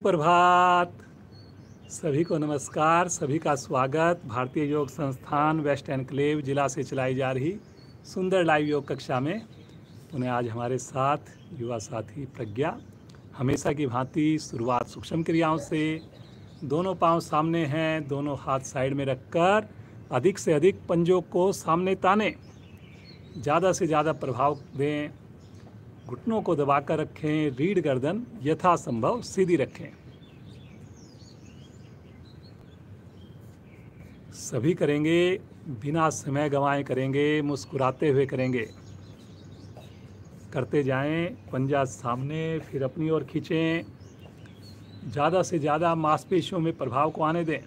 प्रभात। सभी को नमस्कार, सभी का स्वागत भारतीय योग संस्थान वेस्ट एनक्लेव जिला से चलाई जा रही सुंदर लाइव योग कक्षा में। उन्हें आज हमारे साथ युवा साथी प्रज्ञा। हमेशा की भांति शुरुआत सूक्ष्म क्रियाओं से। दोनों पांव सामने हैं, दोनों हाथ साइड में रखकर अधिक से अधिक पंजों को सामने ताने, ज़्यादा से ज़्यादा प्रभाव दें। घुटनों को दबाकर रखें, रीढ़ गर्दन यथासंभव सीधी रखें। सभी करेंगे, बिना समय गंवाए करेंगे, मुस्कुराते हुए करेंगे। करते जाएं, पंजा सामने फिर अपनी ओर खींचें। ज़्यादा से ज़्यादा मांसपेशियों में प्रभाव को आने दें।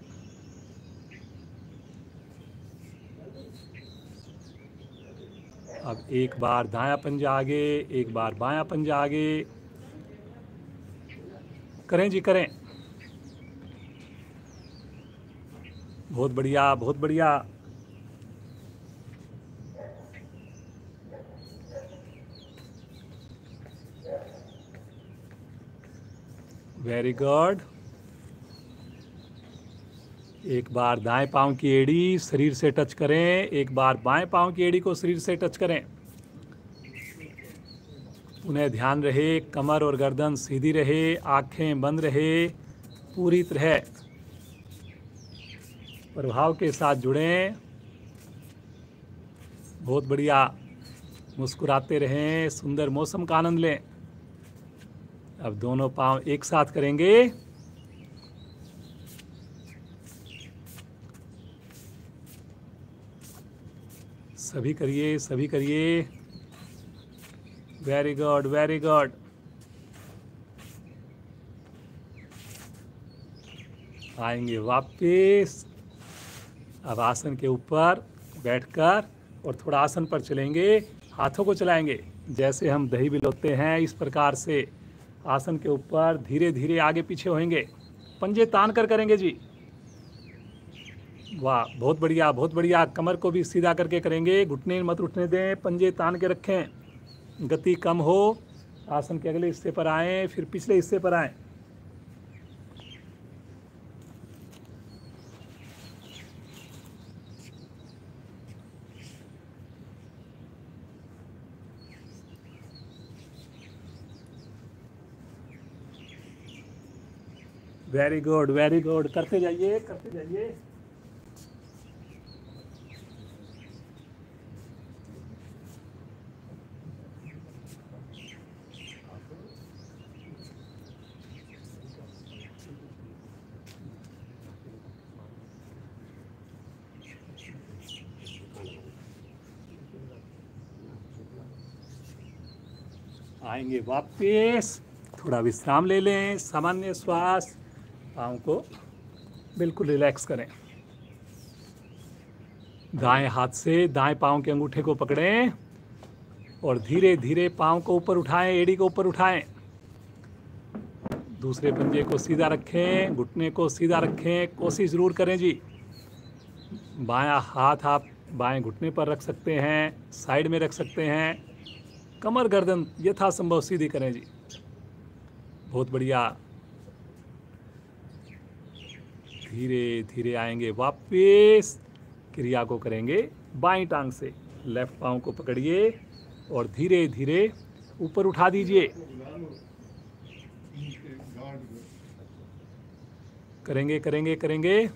अब एक बार दायां पंजा आगे, एक बार बायां पंजा आगे। करें जी, करें। बहुत बढ़िया, बहुत बढ़िया। Very good. एक बार दाएं पांव की एड़ी शरीर से टच करें, एक बार बाएं पांव की एड़ी को शरीर से टच करें। उन्हें ध्यान रहे कमर और गर्दन सीधी रहे, आंखें बंद रहे, पूरी तरह प्रभाव के साथ जुड़ें। बहुत बढ़िया। मुस्कुराते रहें, सुंदर मौसम का आनंद लें। अब दोनों पांव एक साथ करेंगे। सभी करिए, सभी करिए। Very good, very good. आएंगे वापस। अब आसन के ऊपर बैठकर और थोड़ा आसन पर चलेंगे, हाथों को चलाएंगे जैसे हम दही बिलोते हैं। इस प्रकार से आसन के ऊपर धीरे धीरे आगे पीछे होंगे। पंजे तान कर करेंगे जी। वाह, बहुत बढ़िया, बहुत बढ़िया। कमर को भी सीधा करके करेंगे, घुटने मत उठने दें, पंजे तान के रखें। गति कम हो। आसन के अगले हिस्से पर आएं, फिर पिछले हिस्से पर आएं। Very good, very good. करते जाइए, करते जाइए। आएंगे वापस, थोड़ा विश्राम ले लें, सामान्य श्वास। पाँव को बिल्कुल रिलैक्स करें। दाएं हाथ से दाएं पाँव के अंगूठे को पकड़ें और धीरे धीरे पाँव को ऊपर उठाएं, एड़ी को ऊपर उठाएं। दूसरे पंजे को सीधा रखें, घुटने को सीधा रखें। कोशिश जरूर करें जी। बायां हाथ आप बाएं घुटने पर रख सकते हैं, साइड में रख सकते हैं। कमर गर्दन यथासंभव सीधी करें जी। बहुत बढ़िया। धीरे धीरे आएंगे वापस। क्रिया को करेंगे बाईं टांग से। लेफ्ट पाँव को पकड़िए और धीरे धीरे ऊपर उठा दीजिए। करेंगे, करेंगे, करेंगे।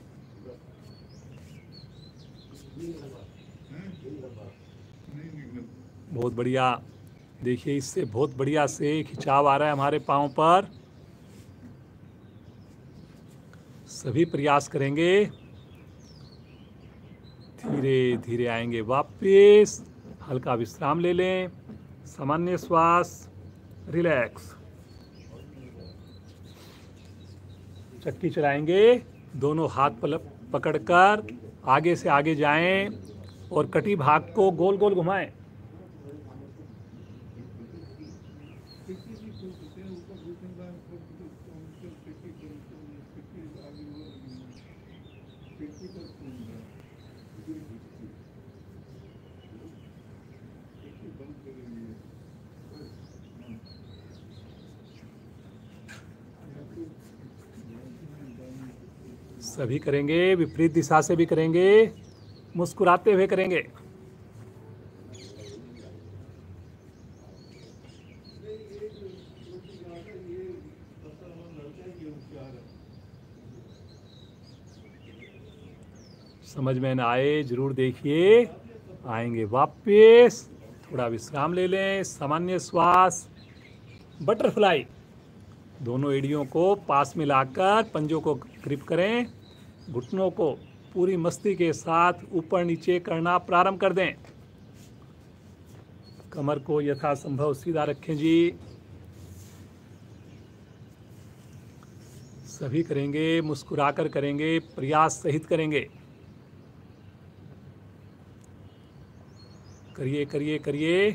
बहुत बढ़िया। देखिए, इससे बहुत बढ़िया से खिंचाव आ रहा है हमारे पाँव पर। सभी प्रयास करेंगे। धीरे धीरे आएंगे वापस। हल्का विश्राम ले लें, सामान्य श्वास, रिलैक्स। चक्की चलाएंगे, दोनों हाथ पकड़कर आगे से आगे जाएं और कटी भाग को गोल गोल घुमाएं। सभी करेंगे, विपरीत दिशा से भी करेंगे, मुस्कुराते हुए करेंगे। समझ में न आए जरूर देखिए, आएंगे वापस, थोड़ा विश्राम ले लें, सामान्य श्वास, बटरफ्लाई। दोनों एड़ियों को पास में लाकर पंजों को ग्रिप करें, घुटनों को पूरी मस्ती के साथ ऊपर नीचे करना प्रारंभ कर दें। कमर को यथासंभव सीधा रखें जी। सभी करेंगे, मुस्कुराकर करेंगे, प्रयास सहित करेंगे। करिए करिए करिए।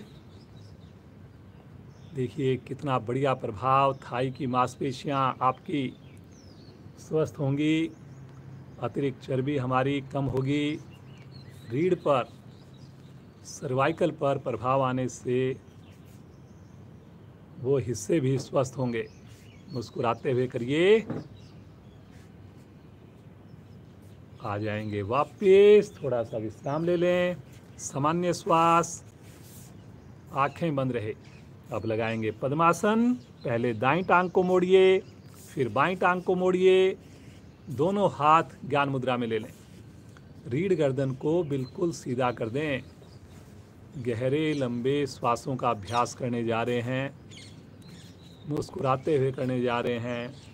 देखिए कितना बढ़िया प्रभाव, थाई की मांसपेशियां आपकी स्वस्थ होंगी, अतिरिक्त चर्बी हमारी कम होगी, रीढ़ पर, सर्वाइकल पर प्रभाव आने से वो हिस्से भी स्वस्थ होंगे। मुस्कुराते हुए करिए, आ जाएंगे वापस, थोड़ा सा विश्राम ले लें, सामान्य श्वास, आंखें बंद रहे। अब लगाएंगे पद्मासन। पहले दाईं टांग को मोड़िए, फिर बाईं टांग को मोड़िए, दोनों हाथ ज्ञान मुद्रा में ले लें। रीढ़ गर्दन को बिल्कुल सीधा कर दें। गहरे लंबे श्वासों का अभ्यास करने जा रहे हैं, मुस्कुराते हुए करने जा रहे हैं।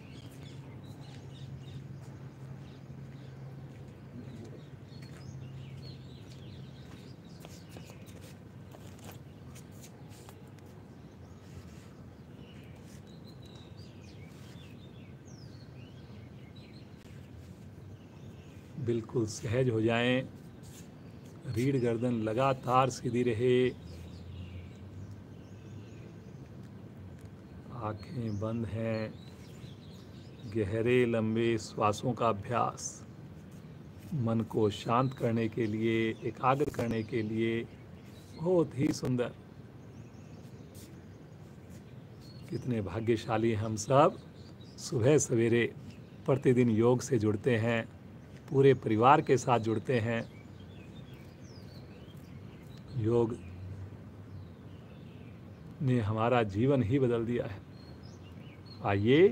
बिल्कुल सहज हो जाएं, रीढ़ गर्दन लगातार सीधी रहे, आंखें बंद हैं। गहरे लंबे श्वासों का अभ्यास मन को शांत करने के लिए, एकाग्र करने के लिए बहुत ही सुंदर। कितने भाग्यशाली हम सब, सुबह सवेरे प्रतिदिन योग से जुड़ते हैं, पूरे परिवार के साथ जुड़ते हैं। योग ने हमारा जीवन ही बदल दिया है। आइए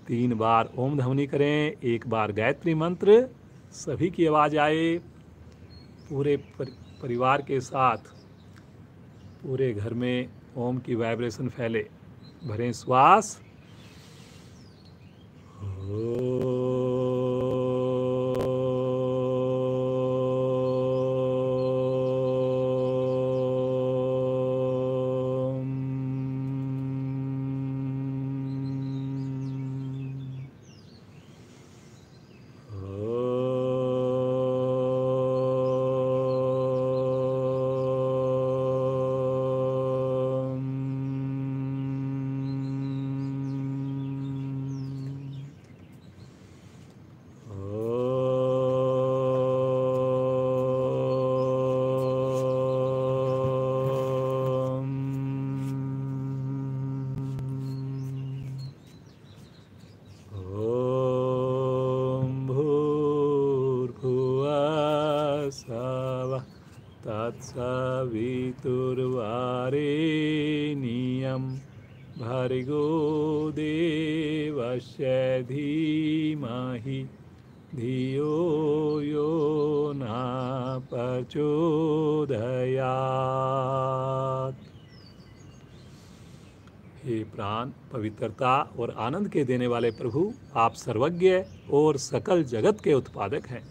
3 बार ओम ध्वनि करें, 1 बार गायत्री मंत्र, सभी की आवाज़ आए, पूरे परिवार के साथ पूरे घर में ओम की वाइब्रेशन फैले। भरें श्वास, तत्सवितुर्वरेण्यं भर्गो देवस्य धीमहि धियो यो न प्रचोदयात्। हे प्राण, पवित्रता और आनंद के देने वाले प्रभु, आप सर्वज्ञ और सकल जगत के उत्पादक हैं।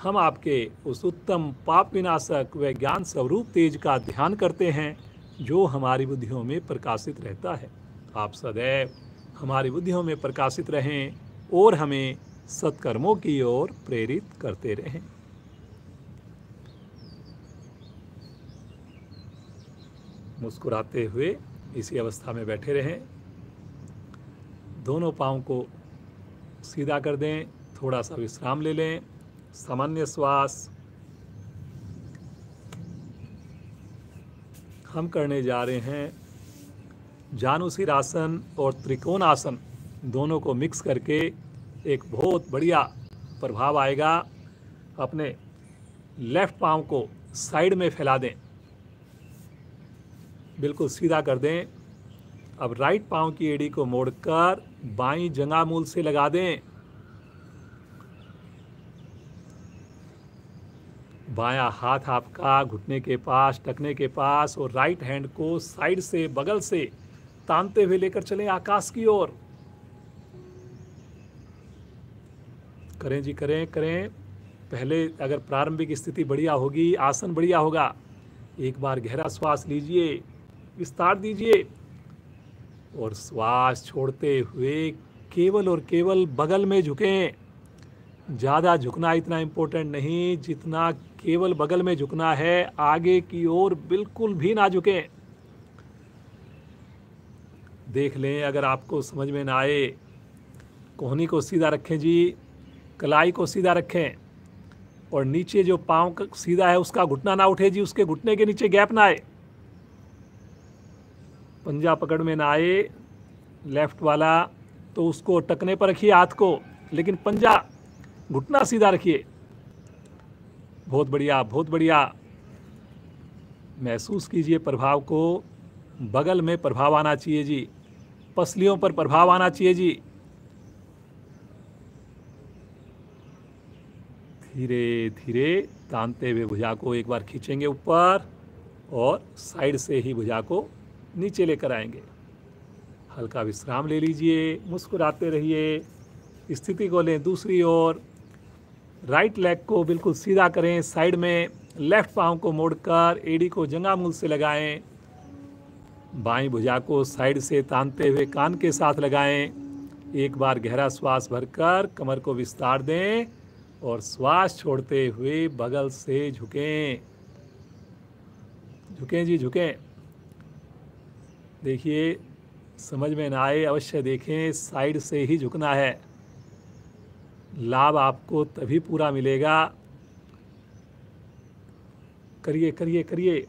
हम आपके उस उत्तम पाप विनाशक व ज्ञान स्वरूप तेज का ध्यान करते हैं जो हमारी बुद्धियों में प्रकाशित रहता है। आप सदैव हमारी बुद्धियों में प्रकाशित रहें और हमें सत्कर्मों की ओर प्रेरित करते रहें। मुस्कुराते हुए इसी अवस्था में बैठे रहें। दोनों पाँव को सीधा कर दें, थोड़ा सा विश्राम ले लें, सामान्य श्वास। हम करने जा रहे हैं जानुसीर आसन और त्रिकोण आसन, दोनों को मिक्स करके एक बहुत बढ़िया प्रभाव आएगा। अपने लेफ्ट पाँव को साइड में फैला दें, बिल्कुल सीधा कर दें। अब राइट पाँव की एड़ी को मोड़कर बाईं जंघा मूल से लगा दें। बायां हाथ आपका घुटने के पास, टखने के पास, और राइट हैंड को साइड से, बगल से तानते हुए लेकर चलें आकाश की ओर। करें जी, करें करें। पहले अगर प्रारंभिक स्थिति बढ़िया होगी, आसन बढ़िया होगा, एक बार गहरा श्वास लीजिए, विस्तार दीजिए, और श्वास छोड़ते हुए केवल और केवल बगल में झुकें। ज़्यादा झुकना इतना इम्पोर्टेंट नहीं जितना केवल बगल में झुकना है, आगे की ओर बिल्कुल भी ना झुकें। देख लें, अगर आपको समझ में ना आए, कोहनी को सीधा रखें जी, कलाई को सीधा रखें, और नीचे जो पाँव सीधा है उसका घुटना ना उठे जी, उसके घुटने के नीचे गैप ना आए, पंजा पकड़ में ना आए लेफ्ट वाला, तो उसको टकने पर रखिए हाथ को, लेकिन पंजा घुटना सीधा रखिए। बहुत बढ़िया, बहुत बढ़िया। महसूस कीजिए प्रभाव को। बगल में प्रभाव आना चाहिए जी, पसलियों पर प्रभाव आना चाहिए जी। धीरे धीरे तानते हुए भुजा को एक बार खींचेंगे ऊपर, और साइड से ही भुजा को नीचे लेकर आएंगे। हल्का विश्राम ले लीजिए, मुस्कुराते रहिए। स्थिति को लें दूसरी ओर। राइट लेग को बिल्कुल सीधा करें साइड में, लेफ्ट पाँव को मोड़कर एड़ी को जंघा मूल से लगाएं। बाईं भुजा को साइड से तानते हुए कान के साथ लगाएं। एक बार गहरा श्वास भरकर कमर को विस्तार दें, और श्वास छोड़ते हुए बगल से झुकें। झुकें जी, झुकें। देखिए, समझ में ना आए अवश्य देखें, साइड से ही झुकना है। लाभ आपको तभी पूरा मिलेगा। करिए करिए करिए,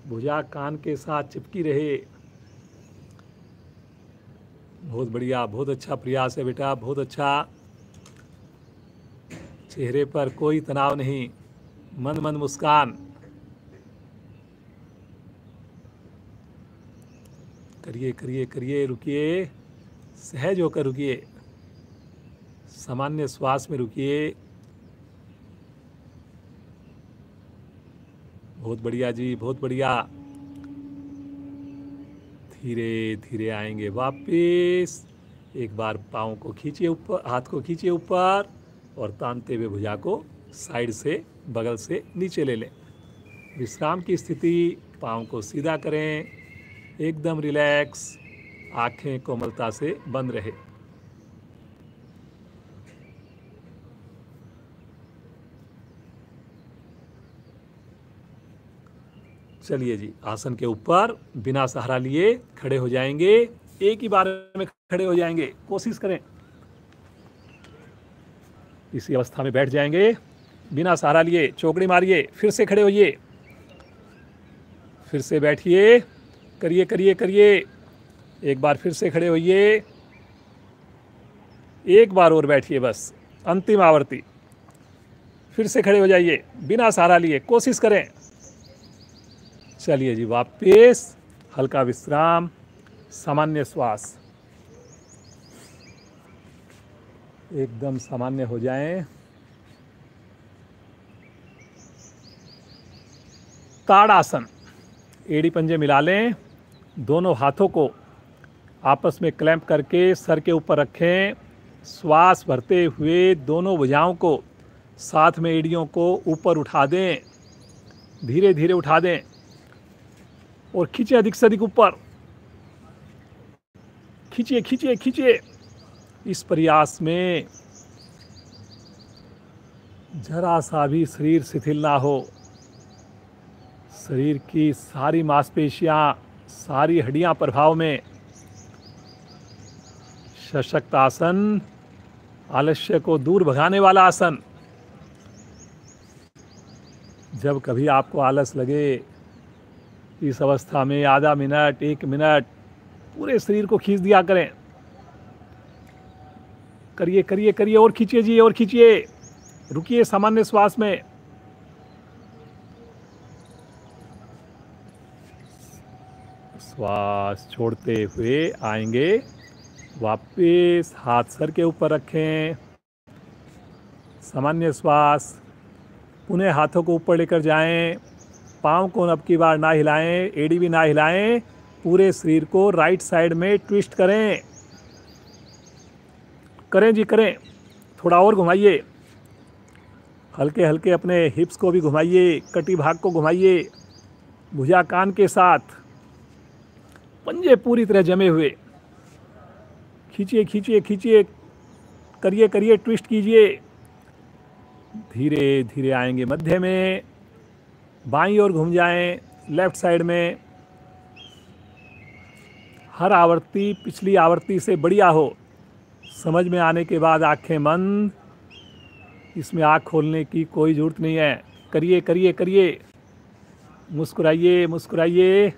भुजा कान के साथ चिपकी रहे। बहुत बढ़िया, बहुत अच्छा प्रयास है बेटा, बहुत अच्छा। चेहरे पर कोई तनाव नहीं, मंद मंद मुस्कान। करिए करिए करिए, रुकिए, सहज होकर रुकिए, सामान्य श्वास में रुकिए। बहुत बढ़िया जी, बहुत बढ़िया। धीरे धीरे आएंगे वापस। एक बार पाँव को खींचिए ऊपर, हाथ को खींचिए ऊपर, और तानते हुए भुजा को साइड से, बगल से नीचे ले लें। विश्राम की स्थिति, पाँव को सीधा करें, एकदम रिलैक्स, आंखें कोमलता से बंद रहे। चलिए जी, आसन के ऊपर बिना सहारा लिए खड़े हो जाएंगे। एक ही बार में खड़े हो जाएंगे, कोशिश करें। इसी अवस्था में बैठ जाएंगे, बिना सहारा लिए। चौकड़ी मारिए, फिर से खड़े होइए, फिर से बैठिए, करिए करिए करिए। एक बार फिर से खड़े होइए, एक बार और बैठिए, बस अंतिम आवर्ती। फिर से खड़े हो जाइए, बिना सहारा लिए, कोशिश करें। चलिए जी, वापस हल्का विश्राम, सामान्य श्वास, एकदम सामान्य हो जाएं। ताड़ासन, एड़ी पंजे मिला लें, दोनों हाथों को आपस में क्लैंप करके सर के ऊपर रखें। श्वास भरते हुए दोनों भुजाओं को साथ में एड़ियों को ऊपर उठा दें, धीरे धीरे उठा दें, और खींचिए अधिक से अधिक ऊपर। खींचिए खींचिए खींचिए। इस प्रयास में जरा सा भी शरीर शिथिल ना हो। शरीर की सारी मांसपेशियां, सारी हड्डियां प्रभाव में। सशक्त आसन, आलस्य को दूर भगाने वाला आसन। जब कभी आपको आलस लगे, इस अवस्था में आधा मिनट, 1 मिनट पूरे शरीर को खींच दिया करें। करिए करिए करिए, और खींचिए जी, और खींचिए। रुकिए सामान्य श्वास में। श्वास छोड़ते हुए आएंगे वापस, हाथ सर के ऊपर रखें, सामान्य श्वास। पुनः हाथों को ऊपर लेकर जाएं, पाँव को अब की बार ना हिलाएं, एड़ी भी ना हिलाएं, पूरे शरीर को राइट साइड में ट्विस्ट करें। करें जी करें, थोड़ा और घुमाइए, हल्के हल्के अपने हिप्स को भी घुमाइए, कटी भाग को घुमाइए, भुजा कान के साथ, पंजे पूरी तरह जमे हुए, खींचिए खींचिए खींचिए, करिए करिए, ट्विस्ट कीजिए। धीरे धीरे आएंगे मध्य में, बाईं ओर घूम जाएं, लेफ्ट साइड में। हर आवृत्ति पिछली आवृत्ति से बढ़िया हो। समझ में आने के बाद आंखें बंद, इसमें आँख खोलने की कोई ज़रूरत नहीं है। करिए करिए करिए, मुस्कुराइए मुस्कुराइए।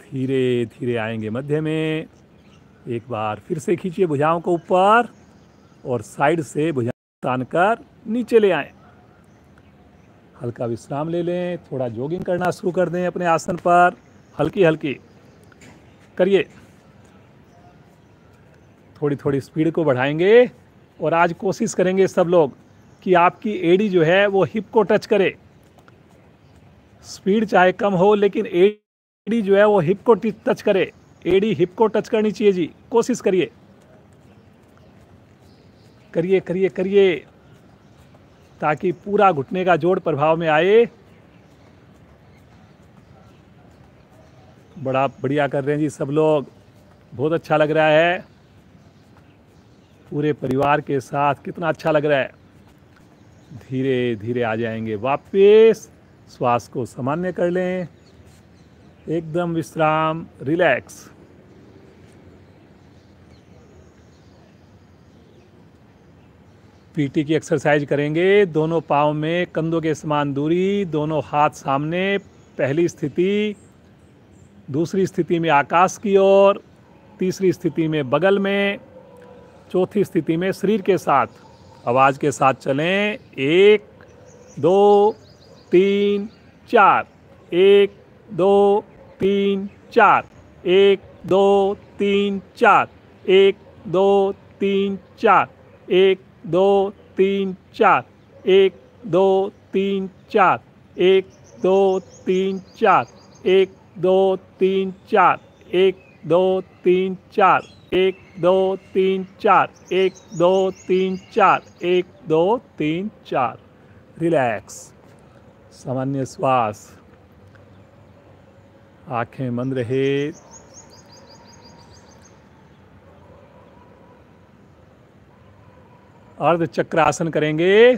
धीरे धीरे आएंगे मध्य में, एक बार फिर से खींचिए भुजाओं को ऊपर और साइड से भुजाएं तानकर नीचे ले आएं। हल्का विश्राम ले लें, थोड़ा जॉगिंग करना शुरू कर दें अपने आसन पर, हल्की हल्की करिए। थोड़ी थोड़ी स्पीड को बढ़ाएंगे और आज कोशिश करेंगे सब लोग कि आपकी एड़ी जो है वो हिप को टच करे। स्पीड चाहे कम हो लेकिन एड़ी जो है वो हिप को टच करे। एड़ी हिप को टच करनी चाहिए जी, कोशिश करिए, करिए करिए करिए, ताकि पूरा घुटने का जोड़ प्रभाव में आए। बड़ा बढ़िया कर रहे हैं जी सब लोग, बहुत अच्छा लग रहा है। पूरे परिवार के साथ कितना अच्छा लग रहा है। धीरे धीरे आ जाएंगे वापस, श्वास को सामान्य कर लें, एकदम विश्राम, रिलैक्स। पीटी की एक्सरसाइज करेंगे। दोनों पाँव में कंधों के समान दूरी, दोनों हाथ सामने, पहली स्थिति, दूसरी स्थिति में आकाश की ओर, तीसरी स्थिति में बगल में, चौथी स्थिति में शरीर के साथ। आवाज़ के साथ चलें, 1 2 3 4, 1 2 3 4, 1 2 3 4, 1 2 3 4, 1 2 3 4, 1 2 3 4, 1 2 3 4, 1 2 3 4, 1 2 3 4, 1 2 3 4, 1 2 3 4, 1 2 3 4। रिलैक्स, सामान्य श्वास, आंखें बंद रहे। अर्ध चक्रासन करेंगे।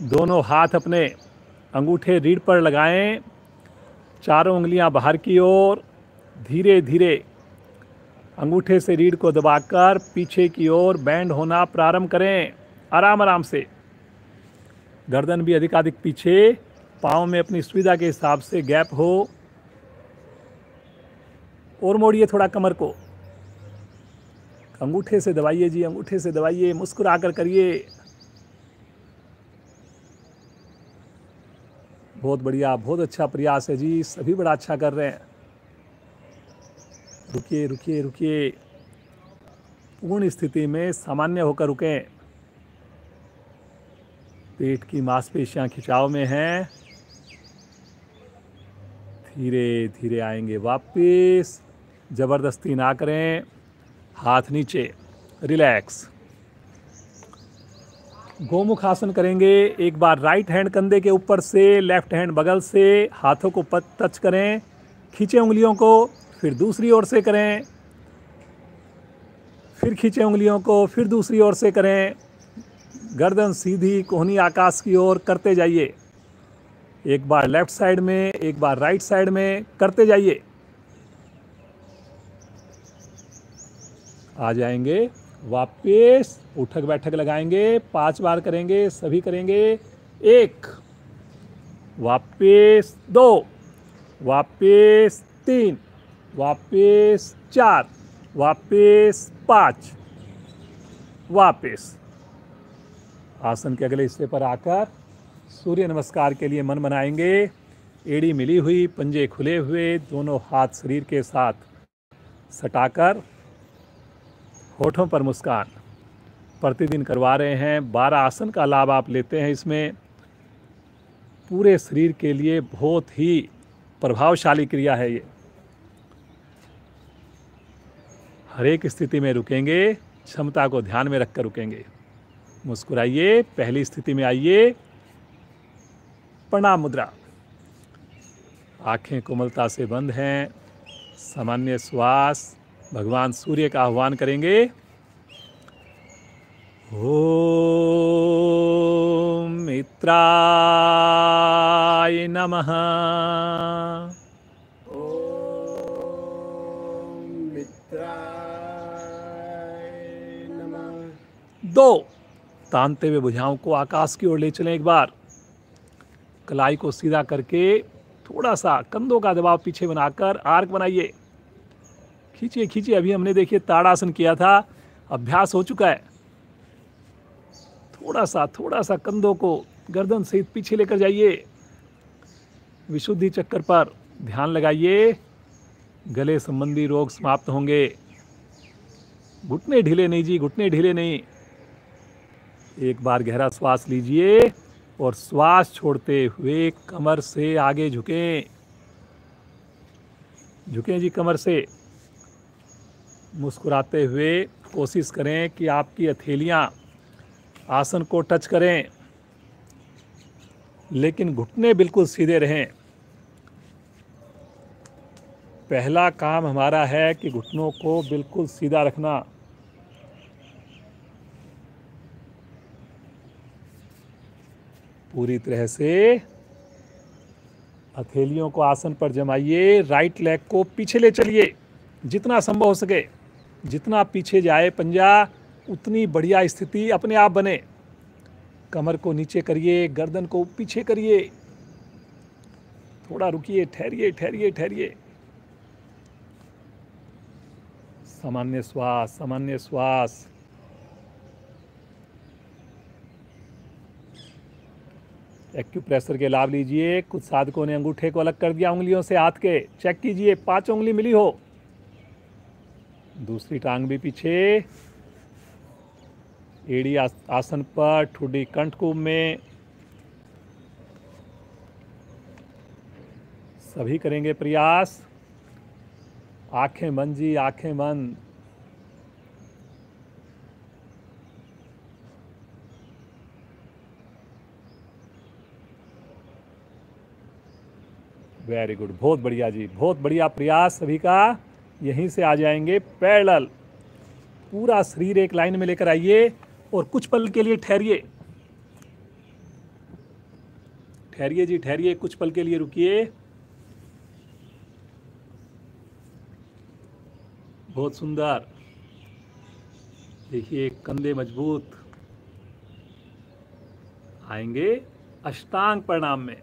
दोनों हाथ अपने अंगूठे रीढ़ पर लगाएं, चारों उंगलियां बाहर की ओर, धीरे धीरे अंगूठे से रीढ़ को दबाकर पीछे की ओर बैंड होना प्रारंभ करें। आराम आराम से, गर्दन भी अधिकाधिक पीछे, पाँव में अपनी सुविधा के हिसाब से गैप हो। और मोड़िए थोड़ा कमर को, अंगूठे से दबाइए जी, अंगूठे से दबाइए, मुस्कुरा कर करिए। बहुत बढ़िया, बहुत अच्छा प्रयास है जी, सभी बड़ा अच्छा कर रहे हैं। रुकिए रुकिए रुकिए, पूर्ण स्थिति में सामान्य होकर रुकें। पेट की मांसपेशियां खिंचाव में हैं। धीरे धीरे आएंगे वापस, जबरदस्ती ना करें, हाथ नीचे, रिलैक्स। गोमुख आसन करेंगे। एक बार राइट हैंड कंधे के ऊपर से, लेफ्ट हैंड बगल से, हाथों को टच करें, खींचे उंगलियों को, फिर दूसरी ओर से करें, फिर खींचे उंगलियों को, फिर दूसरी ओर से करें। गर्दन सीधी, कोहनी आकाश की ओर करते जाइए। एक बार लेफ्ट साइड में, एक बार राइट साइड में, करते जाइए। आ जाएंगे वापस, उठक बैठक लगाएंगे, 5 बार करेंगे, सभी करेंगे। 1, वापस 2, वापस 3, वापस 4, वापस 5, वापस आसन के अगले हिस्से पर आकर सूर्य नमस्कार के लिए मन बनाएंगे। एड़ी मिली हुई, पंजे खुले हुए, दोनों हाथ शरीर के साथ सटाकर, होठों पर मुस्कान। प्रतिदिन करवा रहे हैं। 12 आसन का लाभ आप लेते हैं इसमें। पूरे शरीर के लिए बहुत ही प्रभावशाली क्रिया है ये। हर एक स्थिति में रुकेंगे, क्षमता को ध्यान में रखकर रुकेंगे। मुस्कुराइए। पहली स्थिति में आइए, प्रणाम मुद्रा। आंखें कोमलता से बंद हैं। सामान्य श्वास। भगवान सूर्य का आह्वान करेंगे। ओम मित्राय नमः। ओम मित्राय नमः। 2 तानते हुए भुजाओं को आकाश की ओर ले चलें। एक बार कलाई को सीधा करके थोड़ा सा कंधों का दबाव पीछे बनाकर आर्क बनाइए। खींचिए खींचिए। अभी हमने देखिए ताड़ासन किया था, अभ्यास हो चुका है। थोड़ा सा कंधों को गर्दन सहित पीछे लेकर जाइए। विशुद्धि चक्र पर ध्यान लगाइए। गले संबंधी रोग समाप्त होंगे। घुटने ढीले नहीं जी, घुटने ढीले नहीं। एक बार गहरा श्वास लीजिए और श्वास छोड़ते हुए कमर से आगे झुकें। झुकें जी कमर से। मुस्कुराते हुए कोशिश करें कि आपकी हथेलियां आसन को टच करें, लेकिन घुटने बिल्कुल सीधे रहें। पहला काम हमारा है कि घुटनों को बिल्कुल सीधा रखना। पूरी तरह से हथेलियों को आसन पर जमाइए। राइट लेग को पीछे ले चलिए जितना संभव हो सके। जितना पीछे जाए पंजा, उतनी बढ़िया स्थिति अपने आप बने। कमर को नीचे करिए, गर्दन को पीछे करिए। थोड़ा रुकिए, ठहरिए ठहरिए ठहरिए। सामान्य श्वास, सामान्य श्वास। एक्यूप्रेशर के लाभ लीजिए। कुछ साधकों ने अंगूठे को अलग कर दिया उंगलियों से हाथ के। चेक कीजिए 5 उंगली मिली हो। दूसरी टांग भी पीछे। एड़ी आसन पर, ठुड्डी कंठकूप में। सभी करेंगे प्रयास। आंखें बंद जी, आंखें बंद। वेरी गुड, बहुत बढ़िया जी, बहुत बढ़िया प्रयास सभी का। यहीं से आ जाएंगे पैरेलल। पूरा शरीर एक लाइन में लेकर आइए और कुछ पल के लिए ठहरिए। ठहरिए जी, ठहरिए। कुछ पल के लिए रुकिए। बहुत सुंदर। देखिए कंधे मजबूत। आएंगे अष्टांग प्रणाम में।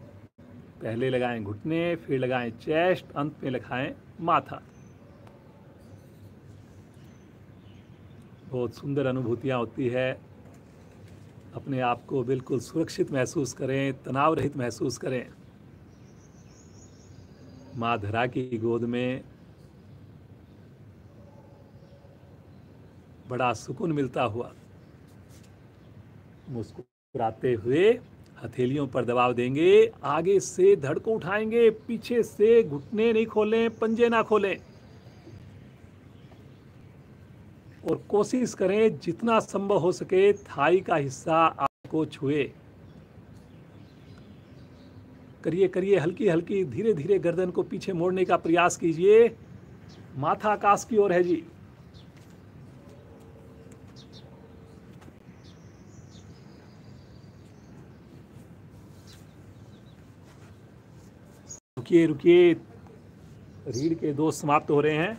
पहले लगाएं घुटने, फिर लगाएं चेस्ट, अंत में लगाएं माथा। बहुत सुंदर अनुभूतियाँ होती है। अपने आप को बिल्कुल सुरक्षित महसूस करें, तनाव रहित महसूस करें। माँ धरा की गोद में बड़ा सुकून मिलता हुआ मुस्कुराते हुए हथेलियों पर दबाव देंगे। आगे से धड़ को उठाएंगे, पीछे से घुटने नहीं खोलें, पंजे ना खोलें। और कोशिश करें जितना संभव हो सके थाई का हिस्सा आपको छुए। करिए करिए, हल्की हल्की धीरे धीरे गर्दन को पीछे मोड़ने का प्रयास कीजिए। माथा आकाश की ओर है जी। रुकिए रुकिए, रीढ़ के दोष समाप्त हो रहे हैं।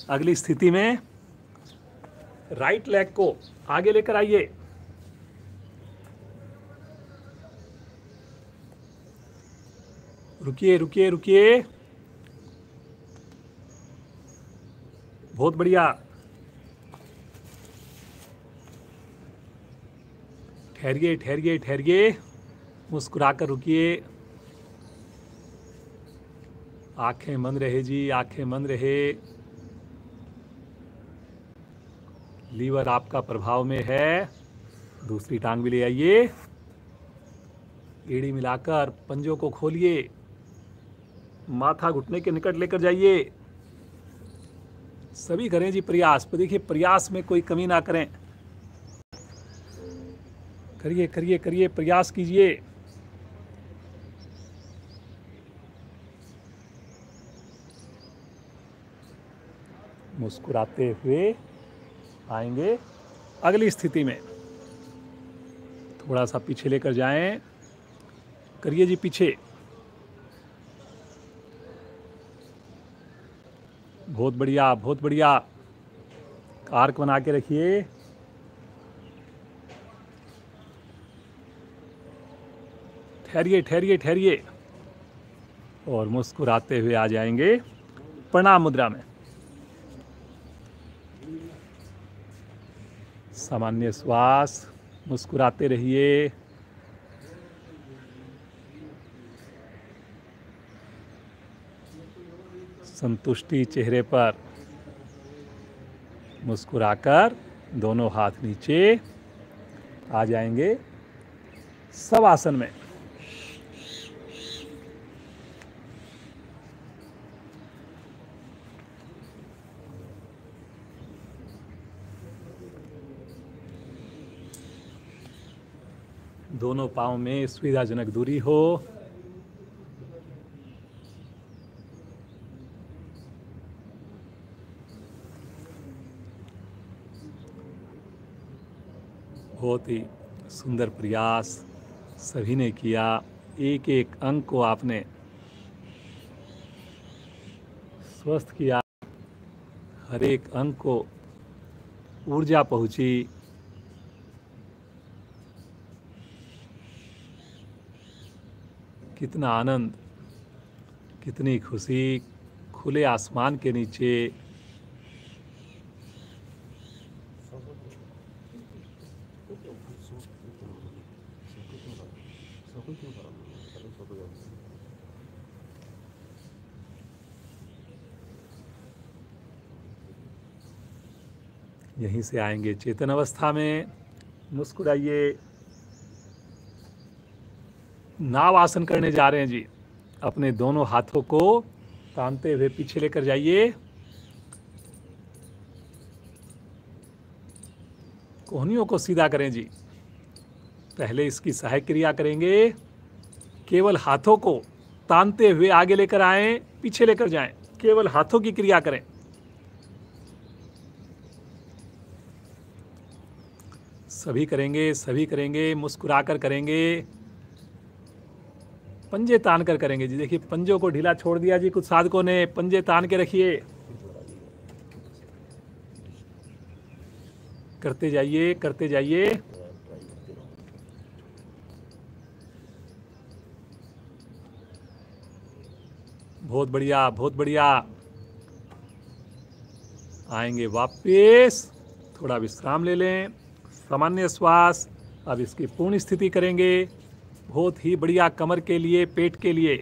अगली स्थिति में राइट लेग को आगे लेकर आइए। रुकिए रुकिए रुकिए, बहुत बढ़िया। ठहरिए ठहरिए ठहरिए, मुस्कुराकर रुकिए। आंखें बंद रहे जी, आंखें बंद रहे। लीवर आपका प्रभाव में है। दूसरी टांग भी ले आइए। एड़ी मिलाकर पंजों को खोलिए। माथा घुटने के निकट लेकर जाइए। सभी करें जी प्रयास। पर देखिए, प्रयास में कोई कमी ना करें। करिए करिए करिए, प्रयास कीजिए। मुस्कुराते हुए आएंगे अगली स्थिति में। थोड़ा सा पीछे लेकर जाएं। करिए जी पीछे। बहुत बढ़िया बहुत बढ़िया। आर्क बना के रखिए। ठहरिए ठहरिए ठहरिए, और मुस्कुराते हुए आ जाएंगे प्रणाम मुद्रा में। सामान्य श्वास, मुस्कुराते रहिए। संतुष्टि चेहरे पर। मुस्कुराकर दोनों हाथ नीचे आ जाएंगे सब आसन में। दोनों पांव में सुविधाजनक दूरी हो। बहुत ही सुंदर प्रयास सभी ने किया। एक एक अंग को आपने स्वस्थ किया। हर एक अंग को ऊर्जा पहुंची। कितना आनंद, कितनी खुशी खुले आसमान के नीचे। यहीं से आएंगे चेतन अवस्था में। मुस्कुराइए। नाव आसन करने जा रहे हैं जी। अपने दोनों हाथों को तानते हुए पीछे लेकर जाइए। कोहनियों को सीधा करें जी। पहले इसकी सहायक क्रिया करेंगे। केवल हाथों को तानते हुए आगे लेकर आएं, पीछे लेकर जाएं। केवल हाथों की क्रिया करें। सभी करेंगे, मुस्कुराकर करेंगे। पंजे तान कर करेंगे जी। देखिए, पंजों को ढीला छोड़ दिया जी कुछ साधकों ने। पंजे तान के रखिए। करते जाइए करते जाइए। बहुत बढ़िया बहुत बढ़िया। आएंगे वापस। थोड़ा विश्राम ले लें। सामान्य श्वास। अब इसकी पूर्ण स्थिति करेंगे। बहुत ही बढ़िया। कमर के लिए, पेट के लिए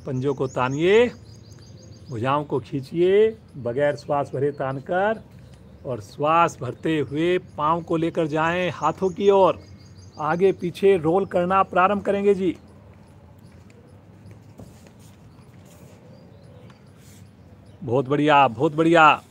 पंजों को तानिए। भुजाओं को खींचिए बगैर श्वास भरे तानकर, और श्वास भरते हुए पाँव को लेकर जाएं हाथों की ओर। आगे पीछे रोल करना प्रारंभ करेंगे जी। बहुत बढ़िया बहुत बढ़िया।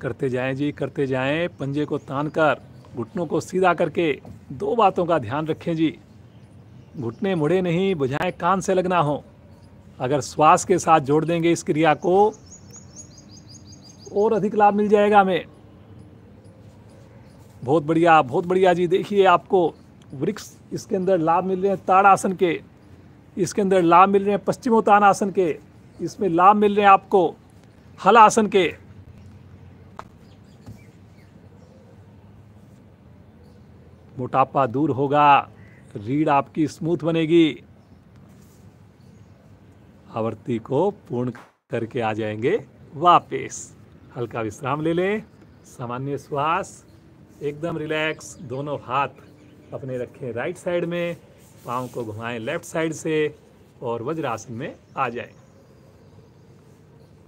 करते जाएं जी, करते जाएं। पंजे को तानकर घुटनों को सीधा करके दो बातों का ध्यान रखें जी। घुटने मुड़े नहीं, भुजाएं कान से लगना हो। अगर श्वास के साथ जोड़ देंगे इस क्रिया को, और अधिक लाभ मिल जाएगा हमें। बहुत बढ़िया जी। देखिए, आपको वृक्ष इसके अंदर लाभ मिल रहे हैं ताड़ासन के, इसके अंदर लाभ मिल रहे हैं पश्चिमोत्तानासन के, इसमें लाभ मिल रहे हैं आपको हलासन के। मोटापा दूर होगा, रीढ़ आपकी स्मूथ बनेगी, आवर्ती को पूर्ण करके आ जाएंगे वापस। हल्का विश्राम ले लें, सामान्य श्वास, एकदम रिलैक्स। दोनों हाथ अपने रखें राइट साइड में, पाँव को घुमाएं लेफ्ट साइड से और वज्रासन में आ जाएं।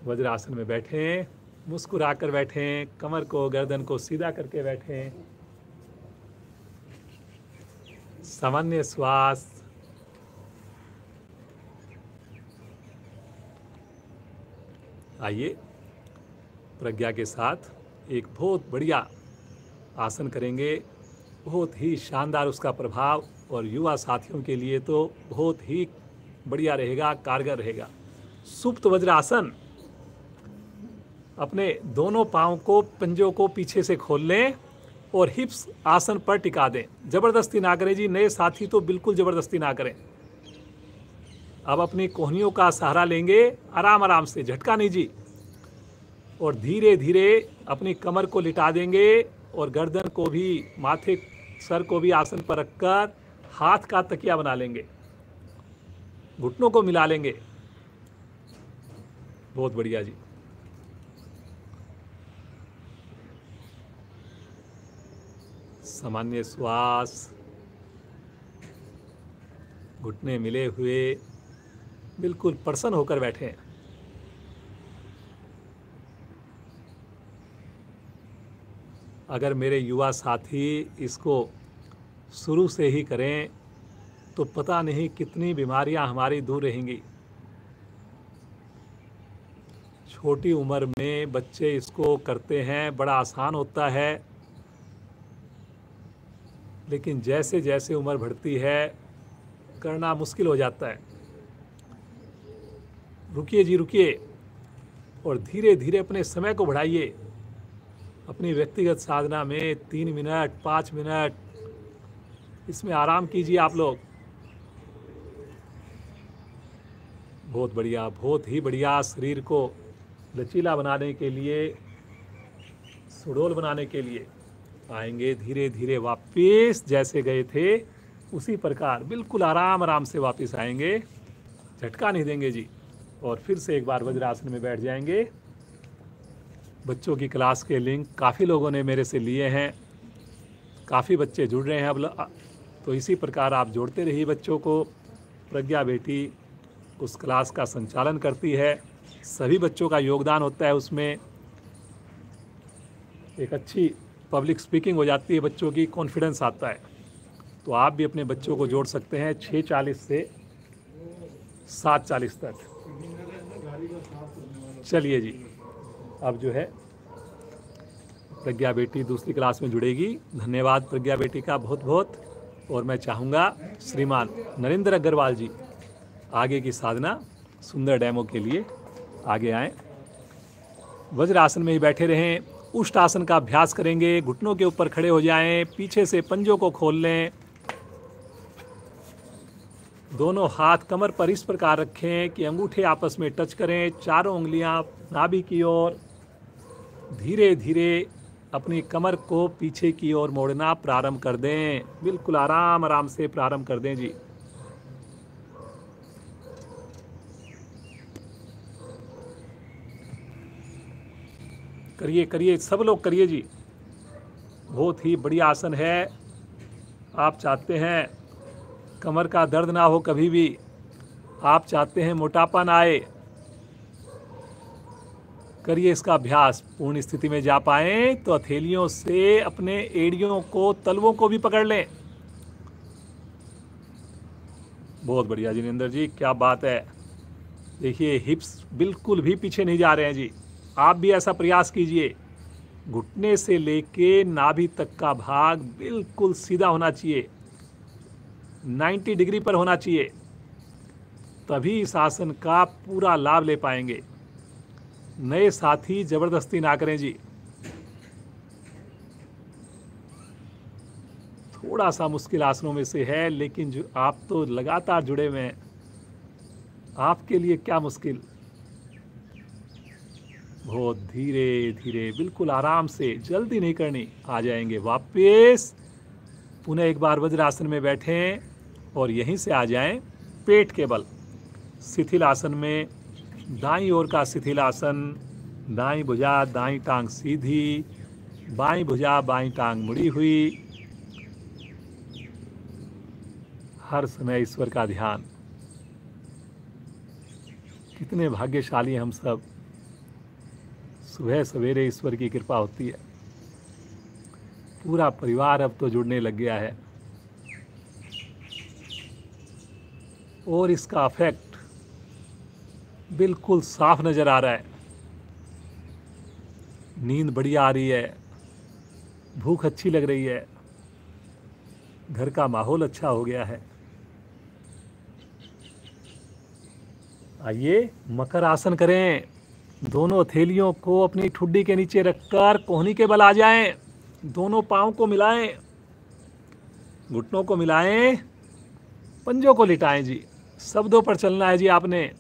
वज्रासन में बैठें, मुस्कुरा कर बैठें, कमर को गर्दन को सीधा करके बैठें। सामान्य श्वास, आइए प्रज्ञा के साथ एक बहुत बढ़िया आसन करेंगे, बहुत ही शानदार उसका प्रभाव, और युवा साथियों के लिए तो बहुत ही बढ़िया रहेगा, कारगर रहेगा। सुप्त वज्रासन। अपने दोनों पाँव को, पंजों को पीछे से खोल लें और हिप्स आसन पर टिका दें। जबरदस्ती ना करें जी, नए साथी तो बिल्कुल जबरदस्ती ना करें। अब अपनी कोहनियों का सहारा लेंगे, आराम आराम से, झटका नहीं जी, और धीरे धीरे अपनी कमर को लिटा देंगे और गर्दन को भी, माथे, सर को भी आसन पर रखकर हाथ का तकिया बना लेंगे, घुटनों को मिला लेंगे। बहुत बढ़िया जी। सामान्य श्वास, घुटने मिले हुए, बिल्कुल प्रसन्न होकर बैठें। अगर मेरे युवा साथी इसको शुरू से ही करें तो पता नहीं कितनी बीमारियां हमारी दूर रहेंगी। छोटी उम्र में बच्चे इसको करते हैं, बड़ा आसान होता है, लेकिन जैसे जैसे उम्र बढ़ती है करना मुश्किल हो जाता है। रुकिए जी, रुकिए, और धीरे धीरे अपने समय को बढ़ाइए। अपनी व्यक्तिगत साधना में 3 मिनट, 5 मिनट इसमें आराम कीजिए आप लोग। बहुत बढ़िया, बहुत ही बढ़िया। शरीर को लचीला बनाने के लिए, सुडौल बनाने के लिए आएंगे धीरे धीरे वापस, जैसे गए थे उसी प्रकार बिल्कुल आराम आराम से वापस आएंगे, झटका नहीं देंगे जी। और फिर से एक बार वज्रासन में बैठ जाएंगे। बच्चों की क्लास के लिंक काफ़ी लोगों ने मेरे से लिए हैं, काफ़ी बच्चे जुड़ रहे हैं अब, तो इसी प्रकार आप जोड़ते रहिए बच्चों को। प्रज्ञा बेटी उस क्लास का संचालन करती है, सभी बच्चों का योगदान होता है उसमें। एक अच्छी पब्लिक स्पीकिंग हो जाती है, बच्चों की कॉन्फिडेंस आता है। तो आप भी अपने बच्चों को जोड़ सकते हैं 6:40 से 7:40 तक। चलिए जी, अब जो है प्रज्ञा बेटी दूसरी क्लास में जुड़ेगी। धन्यवाद प्रज्ञा बेटी का बहुत बहुत। और मैं चाहूँगा श्रीमान नरेंद्र अग्रवाल जी आगे की साधना सुंदर डेमो के लिए आगे आएं। वज्रासन में ही बैठे रहें, उष्ट आसन का अभ्यास करेंगे। घुटनों के ऊपर खड़े हो जाएं, पीछे से पंजों को खोल लें, दोनों हाथ कमर पर इस प्रकार रखें कि अंगूठे आपस में टच करें, चारों उंगलियां नाभि की ओर। धीरे धीरे अपनी कमर को पीछे की ओर मोड़ना प्रारंभ कर दें, बिल्कुल आराम आराम से प्रारंभ कर दें जी। करिए करिए, सब लोग करिए जी, बहुत ही बढ़िया आसन है। आप चाहते हैं कमर का दर्द ना हो कभी भी, आप चाहते हैं मोटापा ना आए, करिए इसका अभ्यास। पूर्ण स्थिति में जा पाएं तो हथेलियों से अपने एड़ियों को, तलवों को भी पकड़ लें। बहुत बढ़िया जिनेंद्र जी, क्या बात है। देखिए हिप्स बिल्कुल भी पीछे नहीं जा रहे हैं जी। आप भी ऐसा प्रयास कीजिए। घुटने से लेके नाभि तक का भाग बिल्कुल सीधा होना चाहिए, 90 डिग्री पर होना चाहिए, तभी इस आसन का पूरा लाभ ले पाएंगे। नए साथी जबरदस्ती ना करें जी। थोड़ा सा मुश्किल आसनों में से है, लेकिन जो आप तो लगातार जुड़े हुए हैं, आपके लिए क्या मुश्किल। बहुत धीरे धीरे, बिल्कुल आराम से, जल्दी नहीं करनी। आ जाएंगे वापस। पुनः एक बार वज्रासन में बैठें और यहीं से आ जाएं पेट के बल। शिथिल आसन में दाईं ओर का शिथिल आसन, दाईं भुजा दाईं टांग सीधी, बाईं भुजा बाईं टांग मुड़ी हुई। हर समय ईश्वर का ध्यान। कितने भाग्यशाली हम सब, सुबह सवेरे ईश्वर की कृपा होती है। पूरा परिवार अब तो जुड़ने लग गया है और इसका इफेक्ट बिल्कुल साफ नजर आ रहा है। नींद बढ़िया आ रही है, भूख अच्छी लग रही है, घर का माहौल अच्छा हो गया है। आइए मकर आसन करें। दोनों हथेलियों को अपनी ठुड्डी के नीचे रखकर कोहनी के बल आ जाएं। दोनों पांव को मिलाएं, घुटनों को मिलाएं, पंजों को लिटाएं जी। शब्दों पर चलना है जी आपने।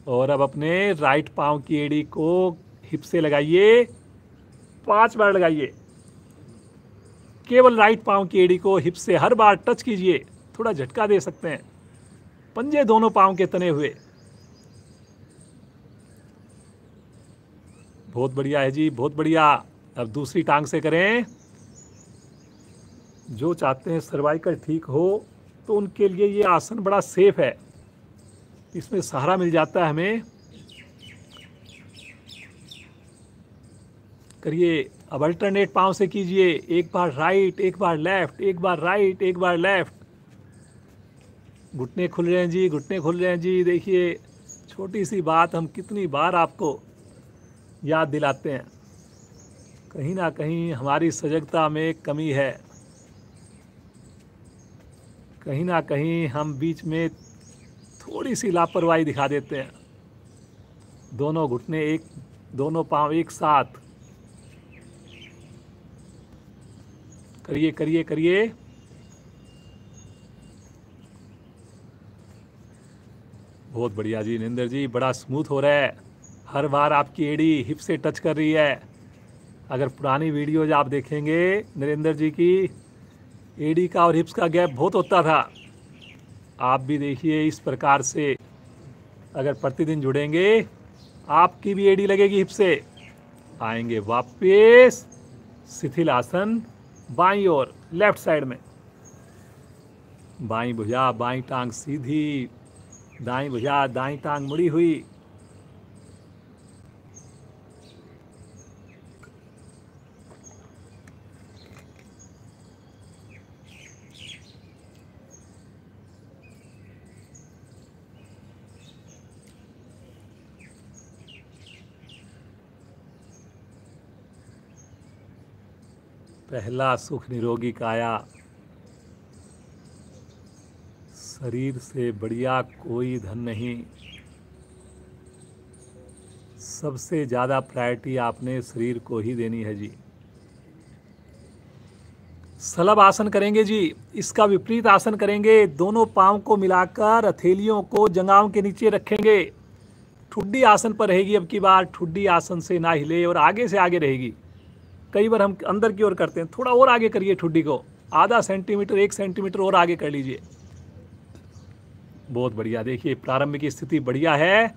और अब अपने राइट पांव की एड़ी को हिप से लगाइए, 5 बार लगाइए। केवल राइट पांव की एड़ी को हिप से हर बार टच कीजिए। थोड़ा झटका दे सकते हैं। पंजे दोनों पांव के तने हुए। बहुत बढ़िया है जी, बहुत बढ़िया। अब दूसरी टांग से करें। जो चाहते हैं सर्वाइकल ठीक हो तो उनके लिए ये आसन बड़ा सेफ है, इसमें सहारा मिल जाता है हमें। करिए। अब अल्टरनेट पांव से कीजिए। एक बार राइट, एक बार लेफ्ट, एक बार राइट, एक बार लेफ्ट। घुटने खुल रहे हैं जी, घुटने खुल रहे हैं जी। देखिए, छोटी सी बात हम कितनी बार आपको याद दिलाते हैं। कहीं ना कहीं हमारी सजगता में कमी है, कहीं ना कहीं हम बीच में थोड़ी सी लापरवाही दिखा देते हैं। दोनों घुटने एक, दोनों पांव एक साथ। करिए करिए करिए। बहुत बढ़िया जी नरेंद्र जी, बड़ा स्मूथ हो रहा है। हर बार आपकी एड़ी हिप से टच कर रही है। अगर पुरानी वीडियोज आप देखेंगे नरेंद्र जी की, एड़ी का और हिप्स का गैप बहुत होता था। आप भी देखिए, इस प्रकार से अगर प्रतिदिन जुड़ेंगे आपकी भी एड़ी लगेगी हिप से। आएंगे वापस शिथिल आसन, बाईं ओर लेफ्ट साइड में। बाईं भुजा बाईं टांग सीधी, दाईं भुजा दाईं टांग मुड़ी हुई। पहला सुख निरोगी काया। शरीर से बढ़िया कोई धन नहीं। सबसे ज़्यादा प्रायोरिटी आपने शरीर को ही देनी है जी। सलभ आसन करेंगे जी। इसका विपरीत आसन करेंगे। दोनों पांव को मिलाकर हथेलियों को जंघाओं के नीचे रखेंगे। ठुड्डी आसन पर रहेगी अब की बार। ठुड्डी आसन से ना हिले और आगे से आगे रहेगी। कई बार हम अंदर की ओर करते हैं, थोड़ा और आगे करिए ठुड्डी को। आधा सेंटीमीटर, 1 सेंटीमीटर और आगे कर लीजिए। बहुत बढ़िया। देखिए, प्रारंभ की स्थिति बढ़िया है।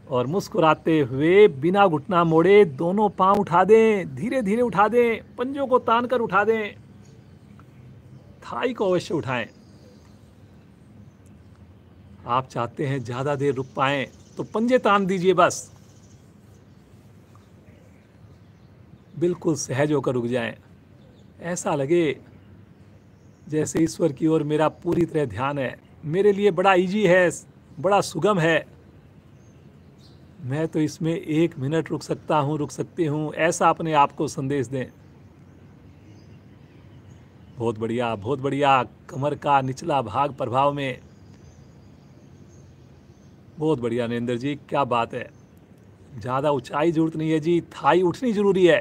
और मुस्कुराते हुए बिना घुटना मोड़े दोनों पांव उठा दें, धीरे धीरे उठा दें। पंजों को तान कर उठा दें। थाई को अवश्य उठाएं। आप चाहते हैं ज्यादा देर रुक पाएं तो पंजे तान दीजिए बस। बिल्कुल सहज होकर रुक जाएं। ऐसा लगे जैसे ईश्वर की ओर मेरा पूरी तरह ध्यान है। मेरे लिए बड़ा इजी है, बड़ा सुगम है। मैं तो इसमें 1 मिनट रुक सकता हूँ, रुक सकती हूँ। ऐसा अपने आप को संदेश दें। बहुत बढ़िया, बहुत बढ़िया। कमर का निचला भाग प्रभाव में। बहुत बढ़िया नरेंद्र जी, क्या बात है। ज़्यादा ऊंचाई जरूरत नहीं है जी, थाई उठनी जरूरी है।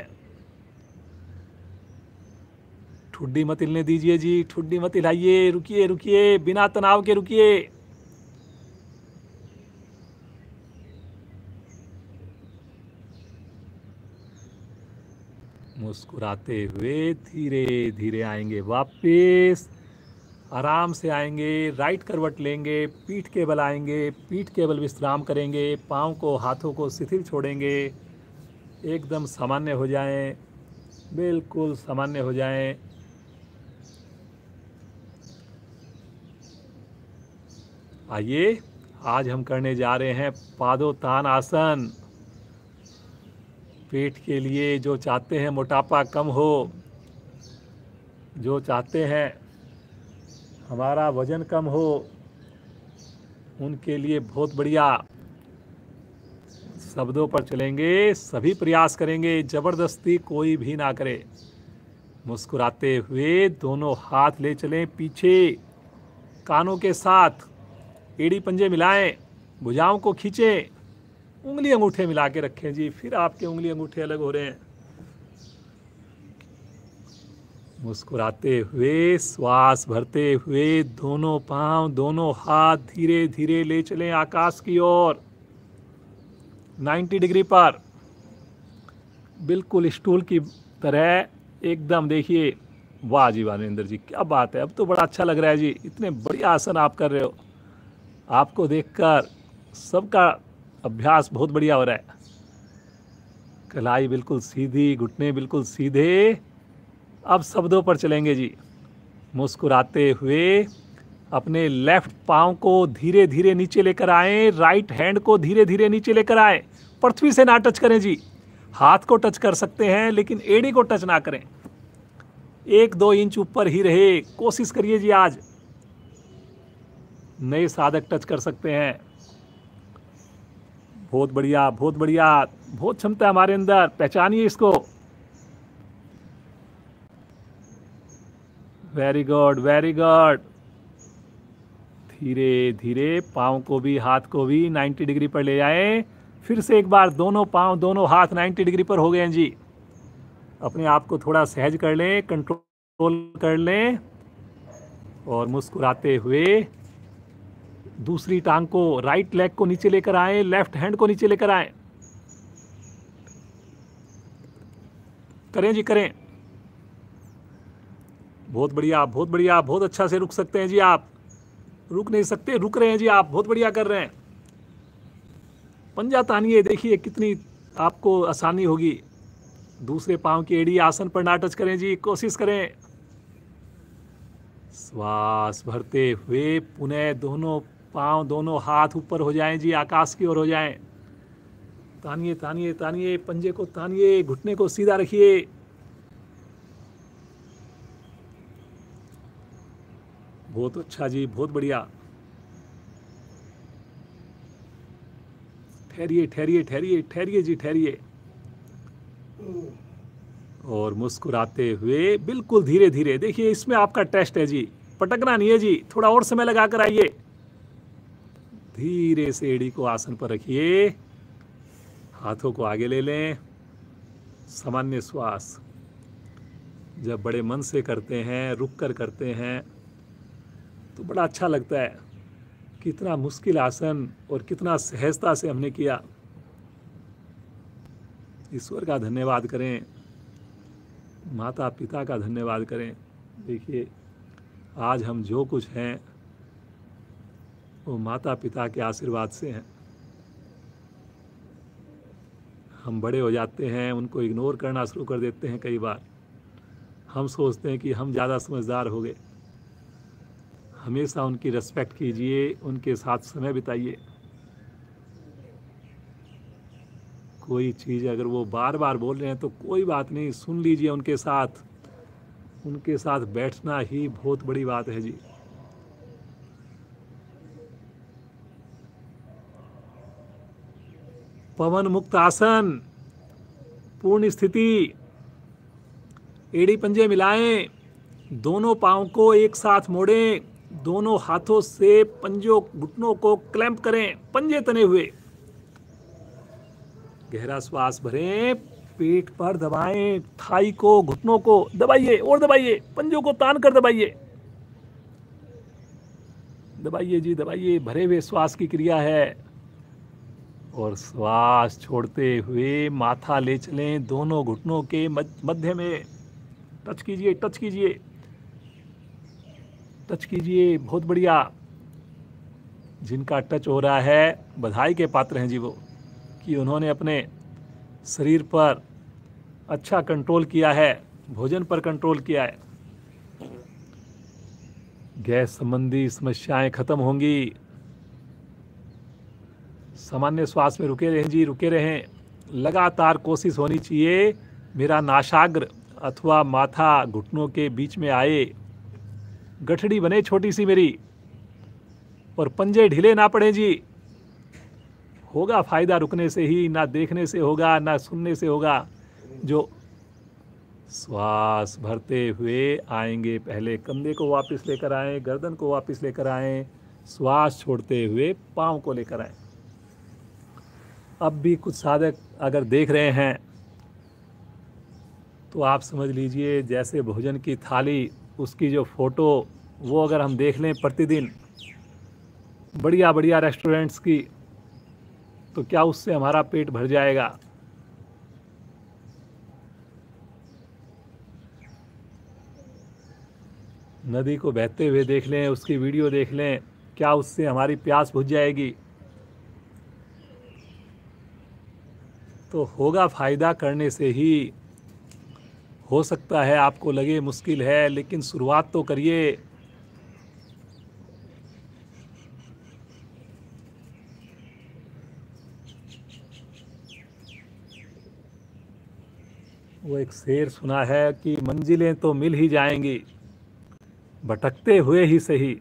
ठुड्डी मत हिलने दीजिए जी, ठुड्डी मत हिलाइए, रुकिए रुकिए, बिना तनाव के रुकिए। मुस्कुराते हुए धीरे धीरे आएंगे वापस, आराम से आएंगे, राइट करवट लेंगे, पीठ के बल आएंगे, पीठ के बल विश्राम करेंगे, पाँव को हाथों को शिथिल छोड़ेंगे, एकदम सामान्य हो जाएं, बिल्कुल सामान्य हो जाएं। आइए, आज हम करने जा रहे हैं पादोत्तान आसन। पेट के लिए जो चाहते हैं मोटापा कम हो, जो चाहते हैं हमारा वजन कम हो, उनके लिए बहुत बढ़िया शब्दों पर चलेंगे। सभी प्रयास करेंगे, ज़बरदस्ती कोई भी ना करे। मुस्कुराते हुए दोनों हाथ ले चलें पीछे, कानों के साथ एड़ी पंजे मिलाएं, भुजाओं को खींचें, उंगली अंगूठे मिला के रखें जी। फिर आपके उंगली अंगूठे अलग हो रहे हैं। मुस्कुराते हुए, श्वास भरते हुए, दोनों पांव दोनों हाथ धीरे धीरे ले चलें आकाश की ओर, 90 डिग्री पर, बिल्कुल स्टूल की तरह एकदम। देखिए, वाह जी वाह नरेंद्र जी, क्या बात है, अब तो बड़ा अच्छा लग रहा है जी। इतने बढ़िया आसन आप कर रहे हो, आपको देखकर सबका अभ्यास बहुत बढ़िया हो रहा है। कलाई बिल्कुल सीधी, घुटने बिल्कुल सीधे। अब शब्दों पर चलेंगे जी। मुस्कुराते हुए अपने लेफ्ट पाँव को धीरे धीरे नीचे लेकर आएं, राइट हैंड को धीरे धीरे नीचे लेकर आएं। पृथ्वी से ना टच करें जी, हाथ को टच कर सकते हैं लेकिन एड़ी को टच ना करें। 1-2 इंच ऊपर ही रहे, कोशिश करिए जी। आज नए साधक टच कर सकते हैं। बहुत बढ़िया, बहुत बढ़िया, बहुत क्षमता है हमारे अंदर, पहचानिए इसको। Very good, very good. धीरे धीरे पाँव को भी हाथ को भी 90 डिग्री पर ले आए। फिर से एक बार दोनों पाँव दोनों हाथ 90 डिग्री पर हो गए हैं जी। अपने आप को थोड़ा सहज कर लें, कंट्रोल कर लें और मुस्कुराते हुए दूसरी टांग को, राइट लेग को नीचे लेकर आए, लेफ्ट हैंड को नीचे लेकर आए। करें जी, करें। बहुत बढ़िया, बहुत बढ़िया, बहुत अच्छा से रुक सकते हैं जी आप। रुक नहीं सकते, रुक रहे हैं जी आप, बहुत बढ़िया कर रहे हैं। पंजा तानिए, देखिए कितनी आपको आसानी होगी। दूसरे पांव की एड़ी आसन पर ना टच करें जी, कोशिश करें। श्वास भरते हुए पुनः दोनों पांव दोनों हाथ ऊपर हो जाएं जी, आकाश की ओर हो जाएं। तानिए तानिए तानिए, पंजे को तानिए, घुटने को सीधा रखिए। बहुत अच्छा जी, बहुत बढ़िया। ठहरिए ठहरिए ठहरिए ठहरिए जी, ठहरिए। और मुस्कुराते हुए बिल्कुल धीरे धीरे, देखिए इसमें आपका टेस्ट है जी, पटकना नहीं है जी, थोड़ा और समय लगा कर आइए। धीरे से एड़ी को आसन पर रखिए, हाथों को आगे ले लें। सामान्य श्वास जब बड़े मन से करते हैं, रुक कर करते हैं, तो बड़ा अच्छा लगता है। कितना मुश्किल आसन और कितना सहजता से हमने किया। ईश्वर का धन्यवाद करें, माता पिता का धन्यवाद करें। देखिए, आज हम जो कुछ हैं वो माता पिता के आशीर्वाद से हैं। हम बड़े हो जाते हैं, उनको इग्नोर करना शुरू कर देते हैं। कई बार हम सोचते हैं कि हम ज़्यादा समझदार हो गए। हमेशा उनकी रिस्पेक्ट कीजिए, उनके साथ समय बिताइए। कोई चीज़ अगर वो बार बार बोल रहे हैं तो कोई बात नहीं, सुन लीजिए उनके साथ। उनके साथ बैठना ही बहुत बड़ी बात है जी। पवन मुक्त आसन, पूर्ण स्थिति। एड़ी पंजे मिलाएं, दोनों पांव को एक साथ मोड़ें, दोनों हाथों से पंजों घुटनों को क्लैंप करें, पंजे तने हुए। गहरा श्वास भरें, पेट पर दबाएं, थाई को, घुटनों को दबाइए और दबाइए, पंजों को तान कर दबाइए, दबाइए जी दबाइए। भरे हुए श्वास की क्रिया है। और श्वास छोड़ते हुए माथा ले चलें दोनों घुटनों के मध्य में। टच कीजिए, टच कीजिए, टच कीजिए। बहुत बढ़िया। जिनका टच हो रहा है बधाई के पात्र हैं जी वो, कि उन्होंने अपने शरीर पर अच्छा कंट्रोल किया है, भोजन पर कंट्रोल किया है। गैस संबंधी समस्याएं खत्म होंगी। सामान्य श्वास में रुके रहें जी, रुके रहें। लगातार कोशिश होनी चाहिए मेरा नासाग्र अथवा माथा घुटनों के बीच में आए, गठड़ी बने छोटी सी मेरी, और पंजे ढीले ना पड़े जी। होगा फायदा रुकने से ही, ना देखने से होगा ना सुनने से होगा। जो श्वास भरते हुए आएंगे, पहले कंधे को वापस लेकर आएं, गर्दन को वापस लेकर आएं, श्वास छोड़ते हुए पाँव को लेकर आएं। अब भी कुछ साधक अगर देख रहे हैं तो आप समझ लीजिए जैसे भोजन की थाली, उसकी जो फोटो वो अगर हम देख लें प्रतिदिन बढ़िया बढ़िया रेस्टोरेंट्स की, तो क्या उससे हमारा पेट भर जाएगा? नदी को बहते हुए देख लें, उसकी वीडियो देख लें, क्या उससे हमारी प्यास बुझ जाएगी? तो होगा फायदा करने से ही। हो सकता है आपको लगे मुश्किल है, लेकिन शुरुआत तो करिए। वो एक शेर सुना है कि मंजिलें तो मिल ही जाएंगी, भटकते हुए ही सही।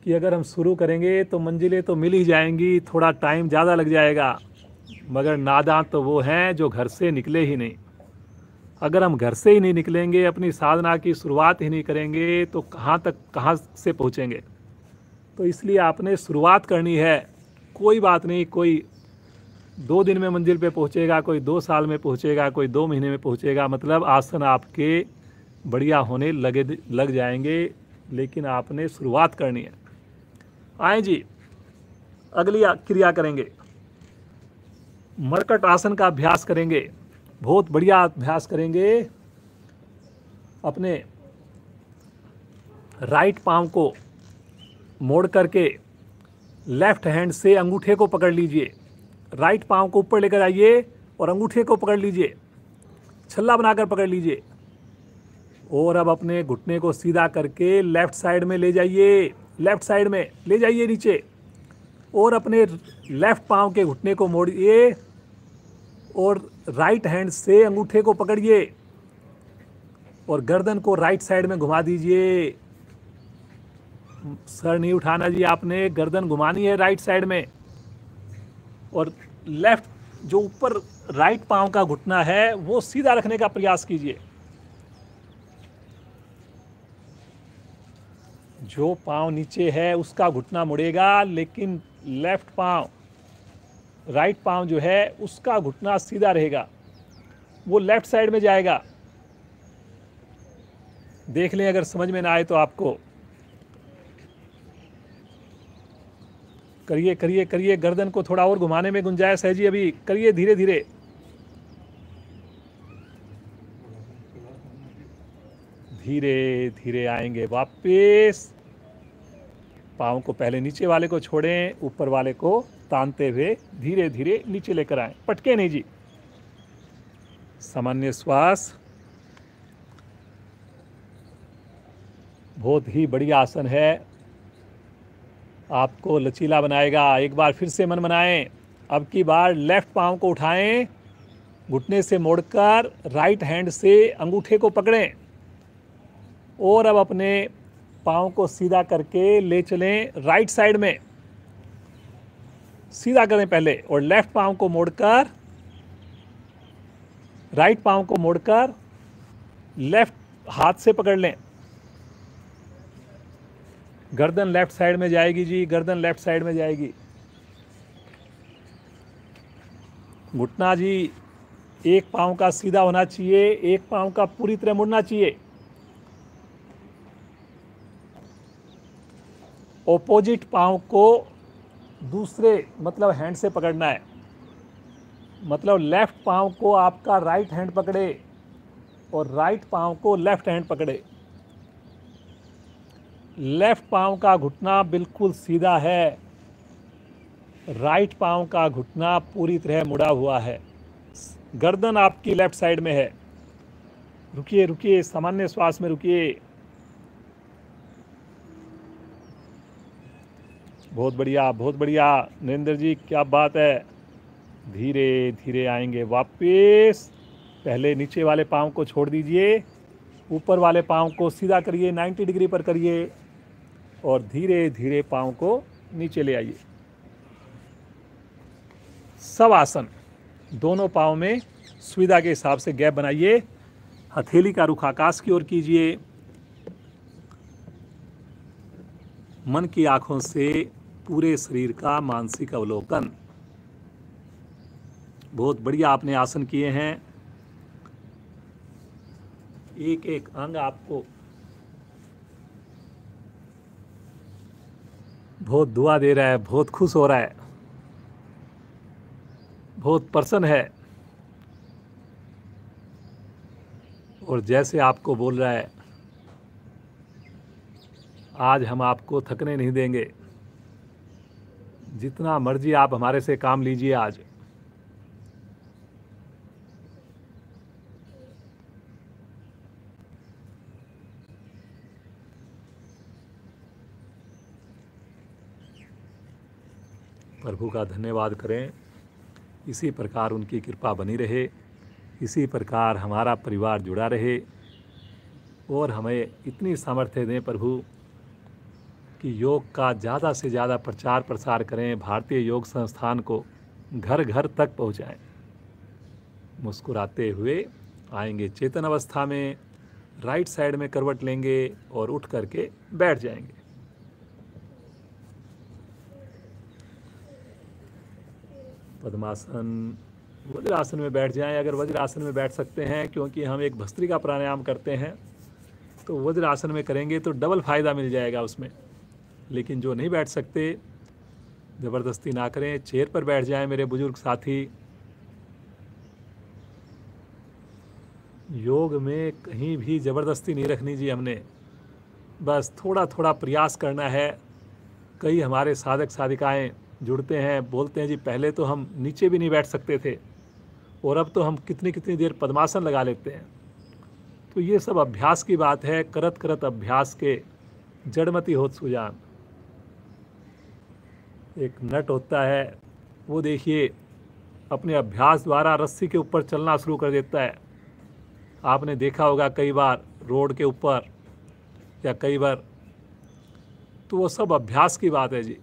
कि अगर हम शुरू करेंगे तो मंजिलें तो मिल ही जाएंगी, थोड़ा टाइम ज़्यादा लग जाएगा, मगर नादान तो वो हैं जो घर से निकले ही नहीं। अगर हम घर से ही नहीं निकलेंगे, अपनी साधना की शुरुआत ही नहीं करेंगे, तो कहाँ से पहुँचेंगे? तो इसलिए आपने शुरुआत करनी है। कोई बात नहीं, कोई 2 दिन में मंजिल पे पहुँचेगा, कोई 2 साल में पहुँचेगा, कोई 2 महीने में पहुँचेगा, मतलब आसन आपके बढ़िया होने लग जाएंगे, लेकिन आपने शुरुआत करनी है। आए जी, अगली क्रिया करेंगे, मरकट आसन का अभ्यास करेंगे। बहुत बढ़िया अभ्यास करेंगे। अपने राइट पांव को मोड़ करके लेफ्ट हैंड से अंगूठे को पकड़ लीजिए। राइट पांव को ऊपर लेकर आइए और अंगूठे को पकड़ लीजिए, छल्ला बनाकर पकड़ लीजिए। और अब अपने घुटने को सीधा करके लेफ्ट साइड में ले जाइए, लेफ्ट साइड में ले जाइए नीचे, और अपने लेफ्ट पांव के घुटने को मोड़िए और राइट हैंड से अंगूठे को पकड़िए और गर्दन को राइट साइड में घुमा दीजिए। सर नहीं उठाना जी, आपने गर्दन घुमानी है राइट साइड में। और लेफ्ट जो ऊपर राइट पांव का घुटना है वो सीधा रखने का प्रयास कीजिए। जो पांव नीचे है उसका घुटना मुड़ेगा, लेकिन लेफ्ट पांव, राइट पांव जो है उसका घुटना सीधा रहेगा, वो लेफ्ट साइड में जाएगा। देख लें, अगर समझ में ना आए तो आपको। करिए करिए करिए, गर्दन को थोड़ा और घुमाने में गुंजाइश है जी, अभी करिए धीरे धीरे। धीरे धीरे आएंगे वापस। पाँव को पहले नीचे वाले को छोड़ें, ऊपर वाले को तानते हुए धीरे धीरे नीचे लेकर आएं, पटके नहीं जी। सामान्य श्वास। बहुत ही बढ़िया आसन है, आपको लचीला बनाएगा। एक बार फिर से मन बनाएं। अब की बार लेफ्ट पाँव को उठाएं, घुटने से मोड़कर राइट हैंड से अंगूठे को पकड़ें और अब अपने पाँव को सीधा करके ले चलें राइट साइड में। सीधा करें पहले, और लेफ्ट पाँव को मोड़कर, राइट पाँव को मोड़कर लेफ्ट हाथ से पकड़ लें। गर्दन लेफ्ट साइड में जाएगी जी, गर्दन लेफ्ट साइड में जाएगी। घुटना जी एक पाँव का सीधा होना चाहिए, एक पाँव का पूरी तरह मुड़ना चाहिए। ऑपोजिट पाँव को दूसरे मतलब हैंड से पकड़ना है, मतलब लेफ्ट पाँव को आपका राइट हैंड पकड़े और राइट पाँव को लेफ्ट हैंड पकड़े। लेफ्ट पाँव का घुटना बिल्कुल सीधा है, राइट पाँव का घुटना पूरी तरह मुड़ा हुआ है। गर्दन आपकी लेफ्ट साइड में है। रुकिए रुकिए, सामान्य श्वास में रुकिए। बहुत बढ़िया, बहुत बढ़िया नरेंद्र जी, क्या बात है। धीरे धीरे आएंगे वापस। पहले नीचे वाले पाँव को छोड़ दीजिए, ऊपर वाले पाँव को सीधा करिए, 90 डिग्री पर करिए और धीरे धीरे पाँव को नीचे ले आइए। सब आसन दोनों पाँव में सुविधा के हिसाब से गैप बनाइए। हथेली का रुख आकाश की ओर कीजिए। मन की आंखों से पूरे शरीर का मानसिक अवलोकन। बहुत बढ़िया आपने आसन किए हैं। एक एक अंग आपको बहुत दुआ दे रहा है, बहुत खुश हो रहा है, बहुत प्रसन्न है और जैसे आपको बोल रहा है आज हम आपको थकने नहीं देंगे, जितना मर्जी आप हमारे से काम लीजिए। आज प्रभु का धन्यवाद करें। इसी प्रकार उनकी कृपा बनी रहे, इसी प्रकार हमारा परिवार जुड़ा रहे और हमें इतनी सामर्थ्य दें प्रभु कि योग का ज़्यादा से ज़्यादा प्रचार प्रसार करें, भारतीय योग संस्थान को घर घर तक पहुँचाएं। मुस्कुराते हुए आएंगे चेतन अवस्था में, राइट साइड में करवट लेंगे और उठ करके बैठ जाएंगे। पद्मासन, वज्रासन में बैठ जाएं अगर वज्रासन में बैठ सकते हैं, क्योंकि हम एक भस्त्रिका प्राणायाम करते हैं तो वज्रासन में करेंगे तो डबल फायदा मिल जाएगा उसमें। लेकिन जो नहीं बैठ सकते ज़बरदस्ती ना करें, चेयर पर बैठ जाएं मेरे बुजुर्ग साथी। योग में कहीं भी ज़बरदस्ती नहीं रखनी जी हमने, बस थोड़ा थोड़ा प्रयास करना है। कई हमारे साधक साधिकाएं जुड़ते हैं, बोलते हैं जी पहले तो हम नीचे भी नहीं बैठ सकते थे और अब तो हम कितनी कितनी देर पद्मासन लगा लेते हैं। तो ये सब अभ्यास की बात है। करत करत अभ्यास के जड़मति होत सुजान। एक नट होता है, वो देखिए अपने अभ्यास द्वारा रस्सी के ऊपर चलना शुरू कर देता है। आपने देखा होगा कई बार रोड के ऊपर या कई बार, तो वो सब अभ्यास की बात है जी।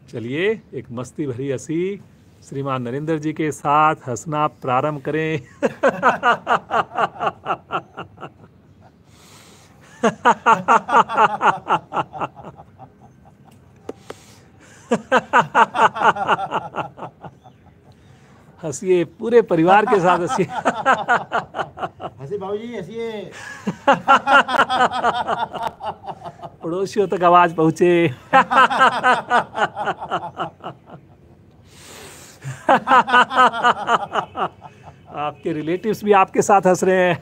चलिए एक मस्ती भरी हंसी श्रीमान नरेंद्र जी के साथ हंसना प्रारंभ करें। हंसिए, पूरे परिवार के साथ हंसिए। हंसी बाबूजी हंसिए। पड़ोसियों तक आवाज पहुंचे। आपके रिलेटिव्स भी आपके साथ हंस रहे हैं।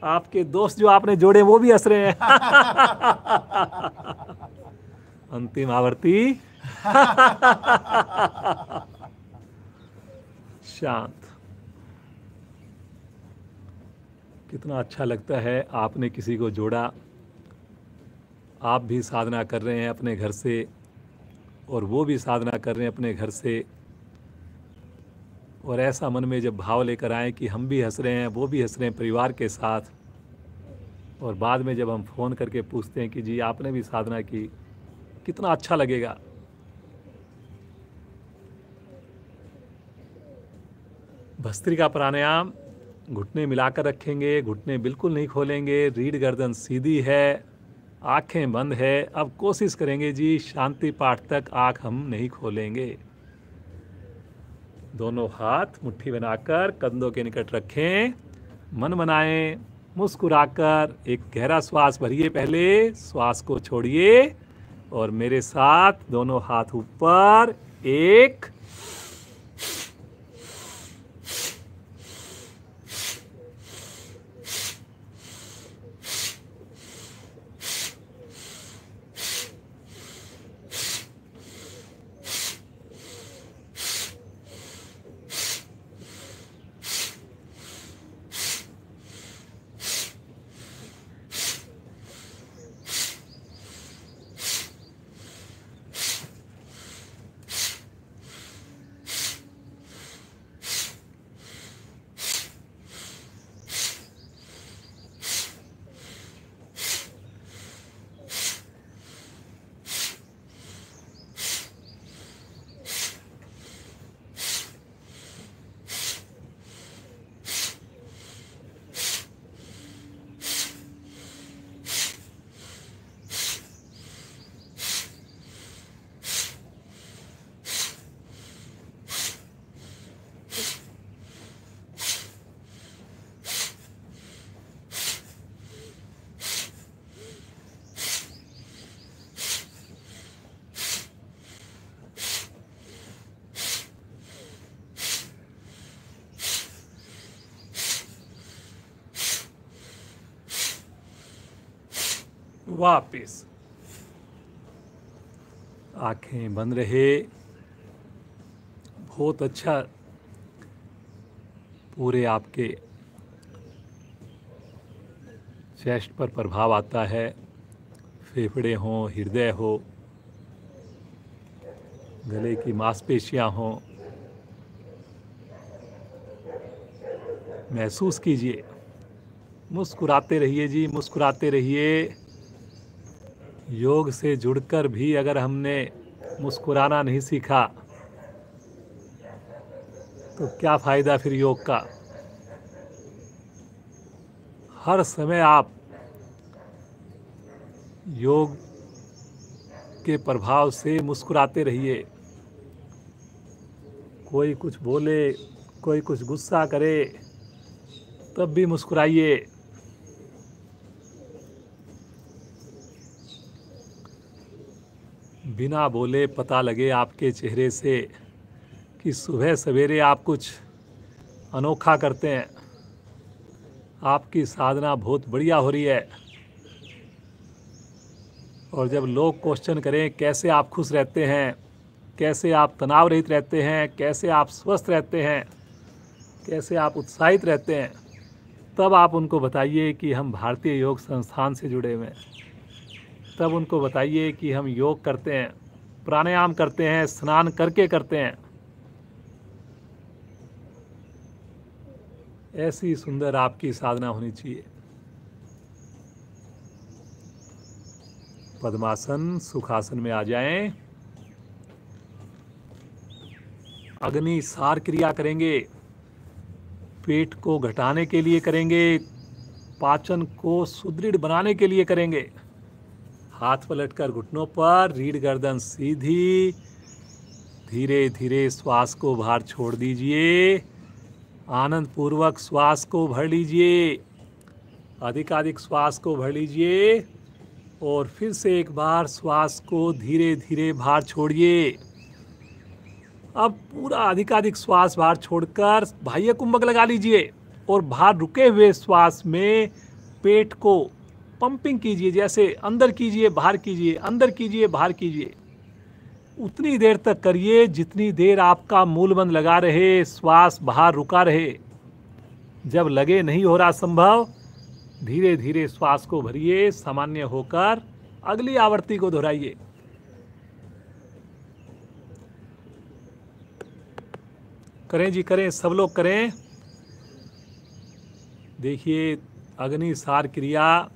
आपके दोस्त जो आपने जोड़े वो भी हंस रहे हैं। अंतिम आवर्ती। शांत। कितना अच्छा लगता है आपने किसी को जोड़ा। आप भी साधना कर रहे हैं अपने घर से और वो भी साधना कर रहे हैं अपने घर से, और ऐसा मन में जब भाव लेकर आए कि हम भी हंस रहे हैं, वो भी हंस रहे हैं परिवार के साथ, और बाद में जब हम फ़ोन करके पूछते हैं कि जी आपने भी साधना की, कितना अच्छा लगेगा। भस्त्रिका प्राणायाम, घुटने मिलाकर रखेंगे, घुटने बिल्कुल नहीं खोलेंगे, रीढ़ गर्दन सीधी है, आंखें बंद है। अब कोशिश करेंगे जी शांति पाठ तक आंख हम नहीं खोलेंगे। दोनों हाथ मुट्ठी बनाकर कंधों के निकट रखें, मन बनाएं, मुस्कुराकर एक गहरा श्वास भरिए, पहले श्वास को छोड़िए और मेरे साथ दोनों हाथ ऊपर, 1 वापिस आंखें बंद रहे। बहुत अच्छा पूरे आपके चेस्ट पर प्रभाव आता है, फेफड़े हों, हृदय हो, गले की मांसपेशियां हों, महसूस कीजिए। मुस्कुराते रहिए जी, मुस्कुराते रहिए। योग से जुड़कर भी अगर हमने मुस्कुराना नहीं सीखा तो क्या फ़ायदा फिर योग का। हर समय आप योग के प्रभाव से मुस्कुराते रहिए। कोई कुछ बोले, कोई कुछ गुस्सा करे, तब भी मुस्कुराइए। बिना बोले पता लगे आपके चेहरे से कि सुबह सवेरे आप कुछ अनोखा करते हैं, आपकी साधना बहुत बढ़िया हो रही है। और जब लोग क्वेश्चन करें कैसे आप खुश रहते हैं, कैसे आप तनाव रहित रहते हैं, कैसे आप स्वस्थ रहते हैं, कैसे आप उत्साहित रहते हैं, तब आप उनको बताइए कि हम भारतीय योग संस्थान से जुड़े हुए हैं। तब उनको बताइए कि हम योग करते हैं, प्राणायाम करते हैं, स्नान करके करते हैं। ऐसी सुंदर आपकी साधना होनी चाहिए। पद्मासन, सुखासन में आ जाएं। अग्नि सार क्रिया करेंगे, पेट को घटाने के लिए करेंगे, पाचन को सुदृढ़ बनाने के लिए करेंगे। हाथ पलटकर घुटनों पर, रीढ़ गर्दन सीधी, धीरे धीरे श्वास को बाहर छोड़ दीजिए। आनंद पूर्वक श्वास को भर लीजिए, अधिकाधिक श्वास को भर लीजिए और फिर से एक बार श्वास को धीरे धीरे बाहर छोड़िए। अब पूरा अधिकाधिक श्वास बाहर छोड़कर बाह्य कुंभक लगा लीजिए और बाहर रुके हुए श्वास में पेट को पंपिंग कीजिए, जैसे अंदर कीजिए बाहर कीजिए, अंदर कीजिए बाहर कीजिए। उतनी देर तक करिए जितनी देर आपका मूलबंध लगा रहे, श्वास बाहर रुका रहे। जब लगे नहीं हो रहा संभव, धीरे धीरे श्वास को भरिए, सामान्य होकर अगली आवृत्ति को दोहराइए। करें जी करें, सब लोग करें। देखिए अग्नि सार क्रिया,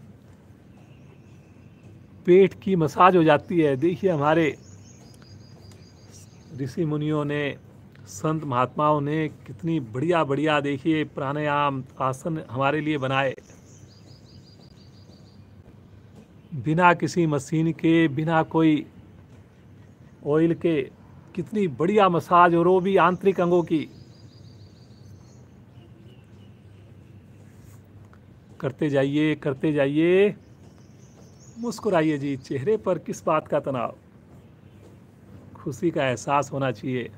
पेट की मसाज हो जाती है। देखिए हमारे ऋषि मुनियों ने, संत महात्माओं ने कितनी बढ़िया बढ़िया देखिए प्राणायाम आसन हमारे लिए बनाए। बिना किसी मशीन के, बिना कोई ऑयल के, कितनी बढ़िया मसाज और वो भी आंतरिक अंगों की। करते जाइए, करते जाइए। मुस्कुराइए जी, चेहरे पर किस बात का तनाव, खुशी का एहसास होना चाहिए।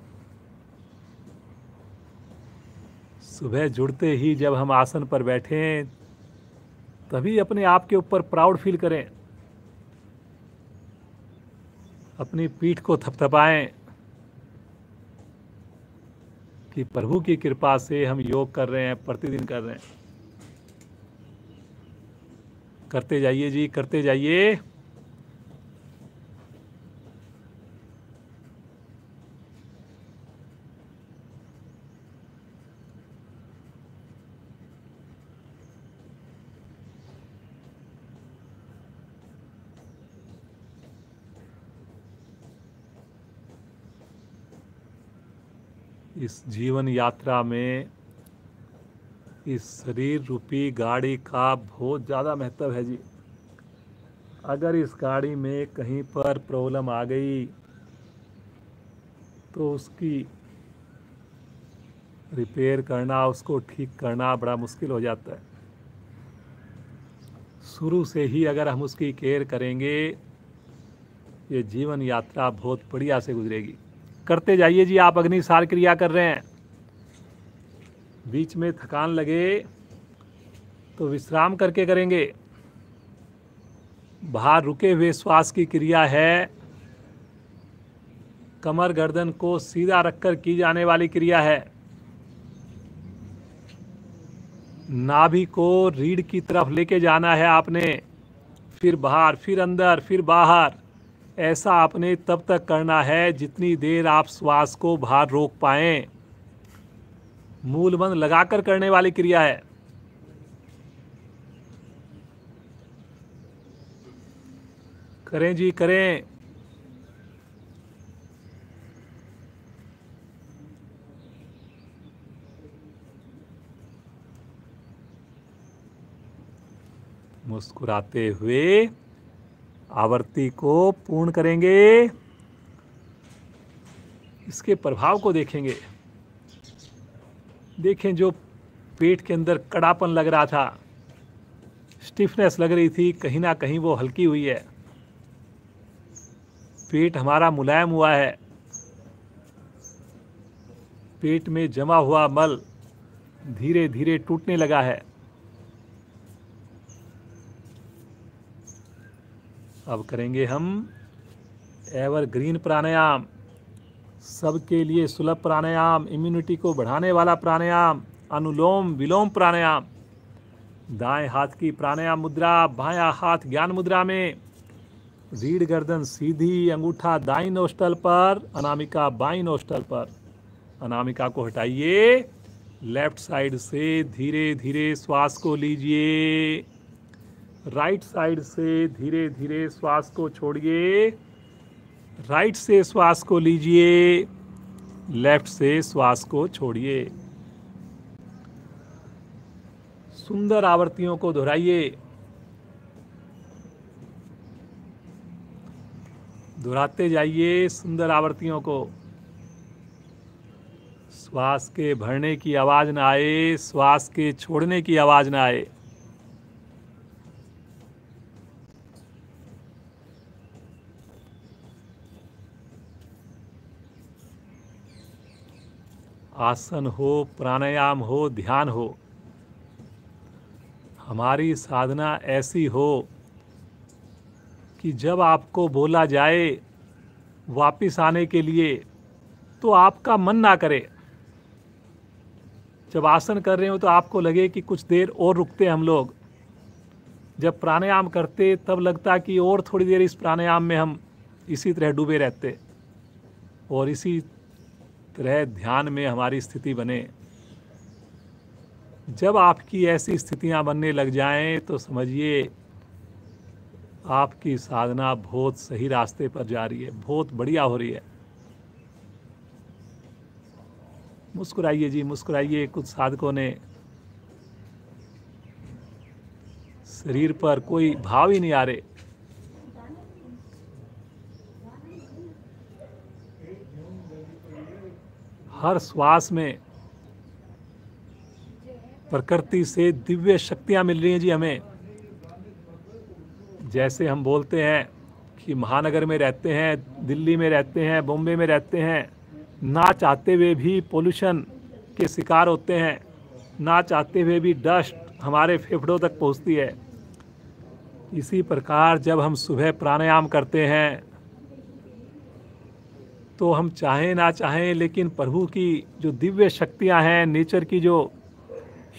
सुबह जुड़ते ही जब हम आसन पर बैठें तभी अपने आप के ऊपर प्राउड फील करें, अपनी पीठ को थपथपाएं कि प्रभु की कृपा से हम योग कर रहे हैं, प्रतिदिन कर रहे हैं। करते जाइए जी, करते जाइए। इस जीवन यात्रा में इस शरीर रूपी गाड़ी का बहुत ज़्यादा महत्व है जी। अगर इस गाड़ी में कहीं पर प्रॉब्लम आ गई तो उसकी रिपेयर करना, उसको ठीक करना बड़ा मुश्किल हो जाता है। शुरू से ही अगर हम उसकी केयर करेंगे ये जीवन यात्रा बहुत बढ़िया से गुजरेगी। करते जाइए जी। आप अग्निसार क्रिया कर रहे हैं, बीच में थकान लगे तो विश्राम करके करेंगे। बाहर रुके हुए श्वास की क्रिया है, कमर गर्दन को सीधा रखकर की जाने वाली क्रिया है। नाभि को रीढ़ की तरफ लेके जाना है आपने, फिर बाहर, फिर अंदर, फिर बाहर। ऐसा आपने तब तक करना है जितनी देर आप श्वास को बाहर रोक पाएं। मूल बंद लगाकर करने वाली क्रिया है। करें जी, करें। मुस्कुराते हुए आवृत्ति को पूर्ण करेंगे। इसके प्रभाव को देखेंगे। देखें, जो पेट के अंदर कड़ापन लग रहा था, स्टिफनेस लग रही थी, कहीं ना कहीं वो हल्की हुई है। पेट हमारा मुलायम हुआ है। पेट में जमा हुआ मल धीरे धीरे टूटने लगा है। अब करेंगे हम एवरग्रीन प्राणायाम, सबके लिए सुलभ प्राणायाम, इम्यूनिटी को बढ़ाने वाला प्राणायाम, अनुलोम विलोम प्राणायाम। दाएं हाथ की प्राणायाम मुद्रा, बायां हाथ ज्ञान मुद्रा में। रीढ़ गर्दन सीधी, अंगूठा दाईं नोस्टल पर, अनामिका बाईं नोस्टल पर। अनामिका को हटाइए। लेफ्ट साइड से धीरे धीरे श्वास को लीजिए। राइट साइड से धीरे धीरे श्वास को छोड़िए। राइट से श्वास को लीजिए, लेफ्ट से श्वास को छोड़िए। सुंदर आवृत्तियों को दोहराइए। दोहराते जाइए सुंदर आवृत्तियों को। श्वास के भरने की आवाज ना आए, श्वास के छोड़ने की आवाज ना आए। आसन हो, प्राणायाम हो, ध्यान हो, हमारी साधना ऐसी हो कि जब आपको बोला जाए वापिस आने के लिए तो आपका मन ना करे। जब आसन कर रहे हो तो आपको लगे कि कुछ देर और रुकते हम लोग। जब प्राणायाम करते तब लगता कि और थोड़ी देर इस प्राणायाम में हम इसी तरह डूबे रहते और इसी तरह ध्यान में हमारी स्थिति बने। जब आपकी ऐसी स्थितियां बनने लग जाएं तो समझिए आपकी साधना बहुत सही रास्ते पर जा रही है, बहुत बढ़िया हो रही है। मुस्कुराइए जी, मुस्कुराइए। कुछ साधकों ने शरीर पर कोई भाव ही नहीं आ रहे। हर श्वास में प्रकृति से दिव्य शक्तियाँ मिल रही हैं जी हमें। जैसे हम बोलते हैं कि महानगर में रहते हैं, दिल्ली में रहते हैं, बॉम्बे में रहते हैं, ना चाहते हुए भी पोल्यूशन के शिकार होते हैं, ना चाहते हुए भी डस्ट हमारे फेफड़ों तक पहुंचती है। इसी प्रकार जब हम सुबह प्राणायाम करते हैं तो हम चाहें ना चाहें लेकिन प्रभु की जो दिव्य शक्तियां हैं, नेचर की जो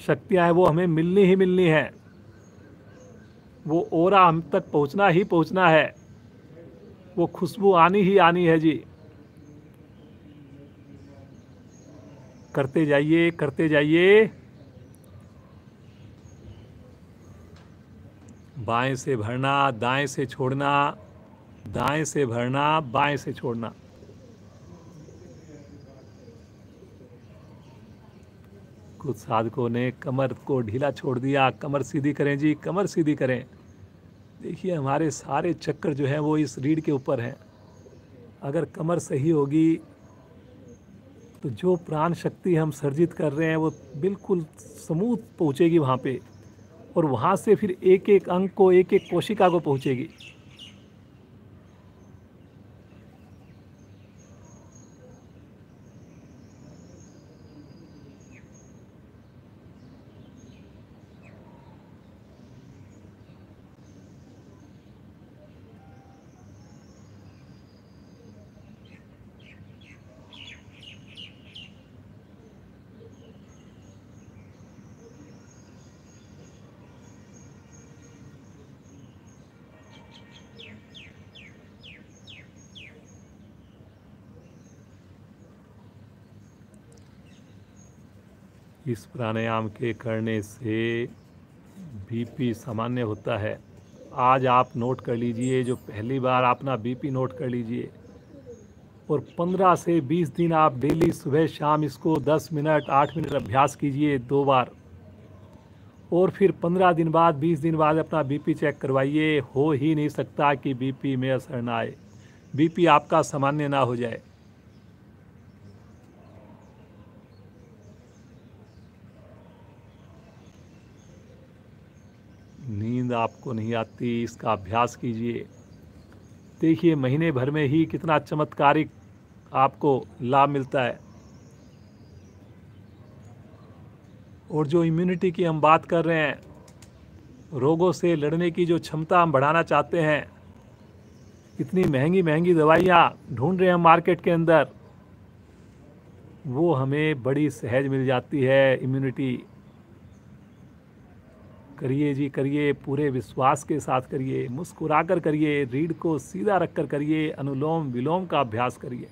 शक्तियां हैं, वो हमें मिलनी ही मिलनी है। वो ओरा हम तक पहुंचना ही पहुंचना है, वो खुशबू आनी ही आनी है जी। करते जाइए, करते जाइए। बाएं से भरना, दाएं से छोड़ना, दाएं से भरना, बाएं से छोड़ना। कुछ साधकों ने कमर को ढीला छोड़ दिया। कमर सीधी करें जी, कमर सीधी करें। देखिए हमारे सारे चक्कर जो हैं वो इस रीढ़ के ऊपर हैं। अगर कमर सही होगी तो जो प्राण शक्ति हम सर्जित कर रहे हैं वो बिल्कुल स्मूथ पहुँचेगी वहाँ पे, और वहाँ से फिर एक एक अंग को, एक एक कोशिका को पहुँचेगी। इस प्राणायाम के करने से बीपी सामान्य होता है। आज आप नोट कर लीजिए, जो पहली बार अपना बीपी नोट कर लीजिए, और 15 से 20 दिन आप डेली सुबह शाम इसको 10 मिनट 8 मिनट अभ्यास कीजिए 2 बार, और फिर 15 दिन बाद 20 दिन बाद अपना बीपी चेक करवाइए। हो ही नहीं सकता कि बीपी में असर ना आए, बीपी आपका सामान्य ना हो जाए। नींद आपको नहीं आती, इसका अभ्यास कीजिए। देखिए महीने भर में ही कितना चमत्कारिक आपको लाभ मिलता है। और जो इम्यूनिटी की हम बात कर रहे हैं, रोगों से लड़ने की जो क्षमता हम बढ़ाना चाहते हैं, इतनी महंगी महंगी दवाइयाँ ढूंढ रहे हैं मार्केट के अंदर, वो हमें बड़ी सहज मिल जाती है इम्यूनिटी। करिए जी, करिए, पूरे विश्वास के साथ करिए, मुस्कुराकर करिए, रीढ़ को सीधा रखकर करिए, अनुलोम विलोम का अभ्यास करिए।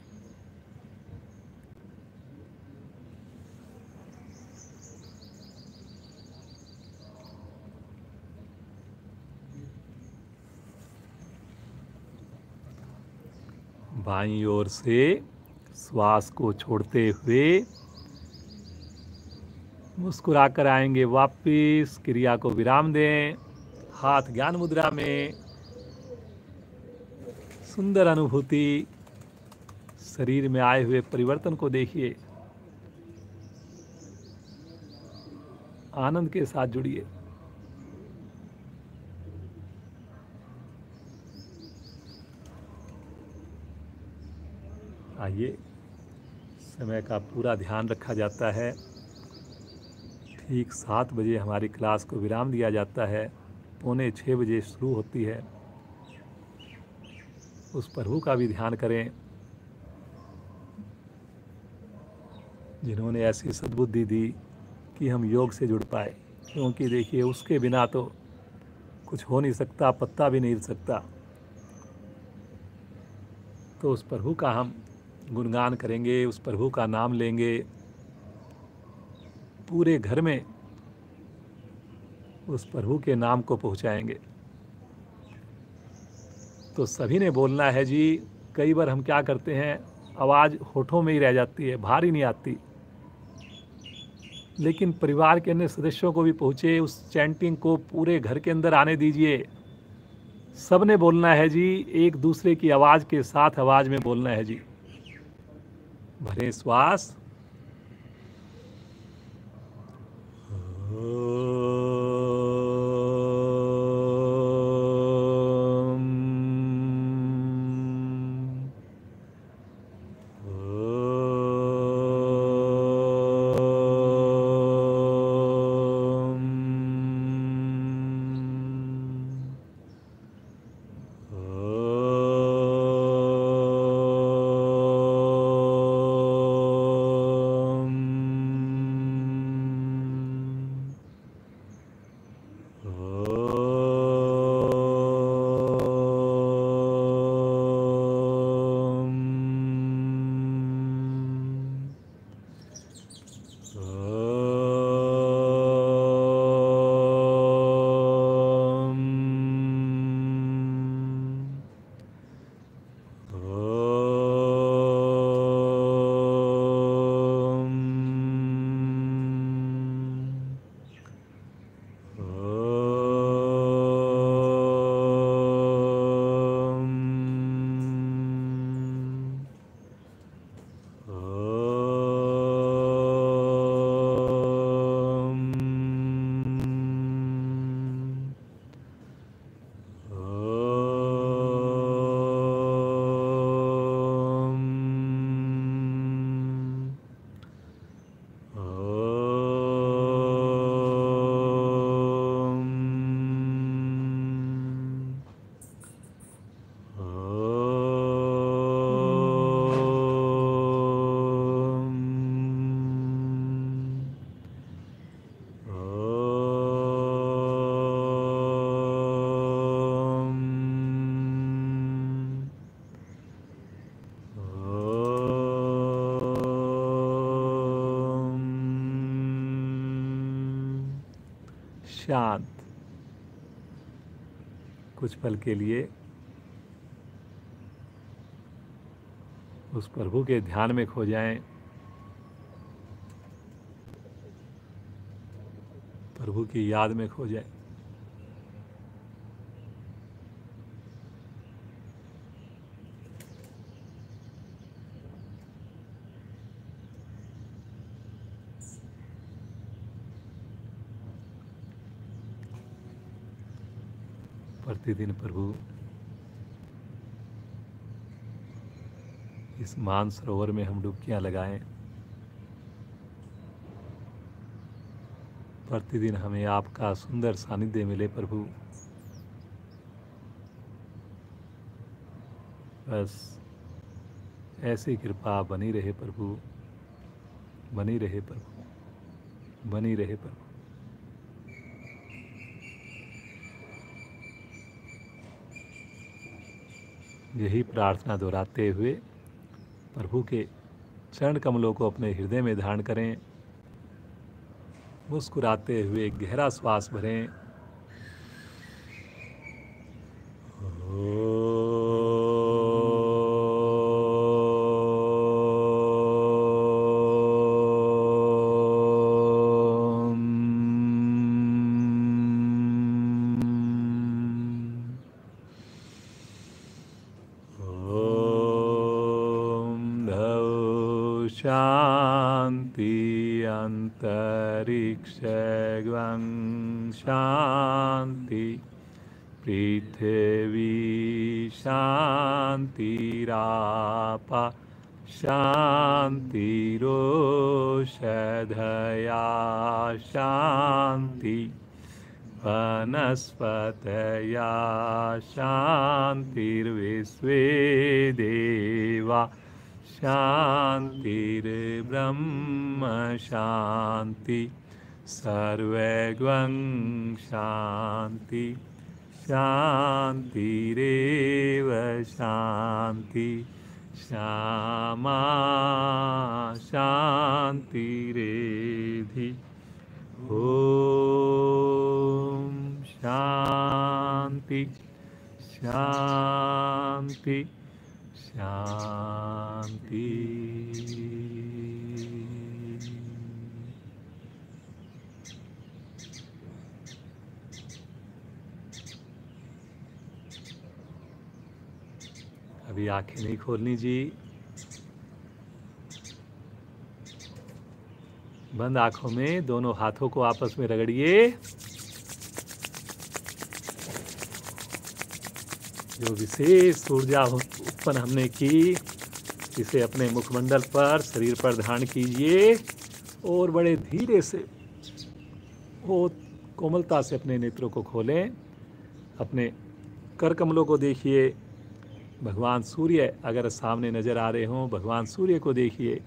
बाईं ओर से श्वास को छोड़ते हुए मुस्कुराकर आएंगे वापिस। क्रिया को विराम दें। हाथ ज्ञान मुद्रा में। सुंदर अनुभूति, शरीर में आए हुए परिवर्तन को देखिए। आनंद के साथ जुड़िए। आइए, समय का पूरा ध्यान रखा जाता है। ठीक 7 बजे हमारी क्लास को विराम दिया जाता है, 5:45 बजे शुरू होती है। उस प्रभु का भी ध्यान करें जिन्होंने ऐसी सद्बुद्धि दी कि हम योग से जुड़ पाए। क्योंकि देखिए उसके बिना तो कुछ हो नहीं सकता, पत्ता भी नहीं हिल सकता। तो उस प्रभु का हम गुणगान करेंगे, उस प्रभु का नाम लेंगे, पूरे घर में उस प्रभु के नाम को पहुंचाएंगे। तो सभी ने बोलना है जी। कई बार हम क्या करते हैं, आवाज़ होठों में ही रह जाती है, बाहर ही नहीं आती। लेकिन परिवार के अन्य सदस्यों को भी पहुँचे, उस चैंटिंग को पूरे घर के अंदर आने दीजिए। सब ने बोलना है जी, एक दूसरे की आवाज़ के साथ आवाज़ में बोलना है जी। भरे श्वास, शांत। कुछ पल के लिए उस प्रभु के ध्यान में खो जाएं, प्रभु की याद में खो जाएं। प्रतिदिन प्रभु इस मानसरोवर में हम डुबकियां लगाएं। प्रतिदिन हमें आपका सुंदर सानिध्य मिले प्रभु। बस ऐसी कृपा बनी रहे प्रभु, बनी रहे प्रभु, बनी रहे प्रभु। यही प्रार्थना दोहराते हुए प्रभु के चरण कमलों को अपने हृदय में धारण करें। मुस्कुराते हुए गहरा श्वास भरें। शांति अंतरिक्षं शांति पृथ्वी शांतिराप शांतिरोषधया शांति वनस्पतया शांतिर्विश्वे देवा शांतिर्ब्रह्म शांति सर्वगं शांति शांतिरेव शांति श्यामा शांतिरेधि। ओम शांति शांति शांति। अभी आंखें नहीं खोलनी जी। बंद आंखों में दोनों हाथों को आपस में रगड़िए। जो विशेष ऊर्जा उत्पन्न हमने की, इसे अपने मुखमंडल पर, शरीर पर धारण कीजिए और बड़े धीरे से बहुत कोमलता से अपने नेत्रों को खोलें। अपने कर कमलों को देखिए। भगवान सूर्य अगर सामने नज़र आ रहे हों, भगवान सूर्य को देखिए।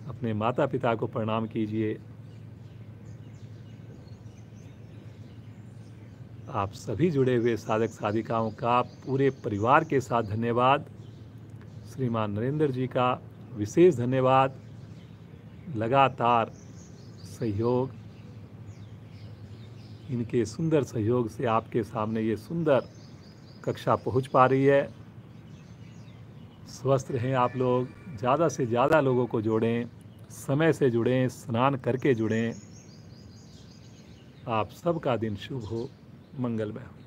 अपने माता पिता को प्रणाम कीजिए। आप सभी जुड़े हुए साधक साधिकाओं का पूरे परिवार के साथ धन्यवाद। श्रीमान नरेंद्र जी का विशेष धन्यवाद। लगातार सहयोग, इनके सुंदर सहयोग से आपके सामने ये सुंदर कक्षा पहुंच पा रही है। स्वस्थ रहें आप लोग, ज़्यादा से ज़्यादा लोगों को जोड़ें, समय से जुड़ें, स्नान करके जुड़ें। आप सबका दिन शुभ हो, मंगलमय हो।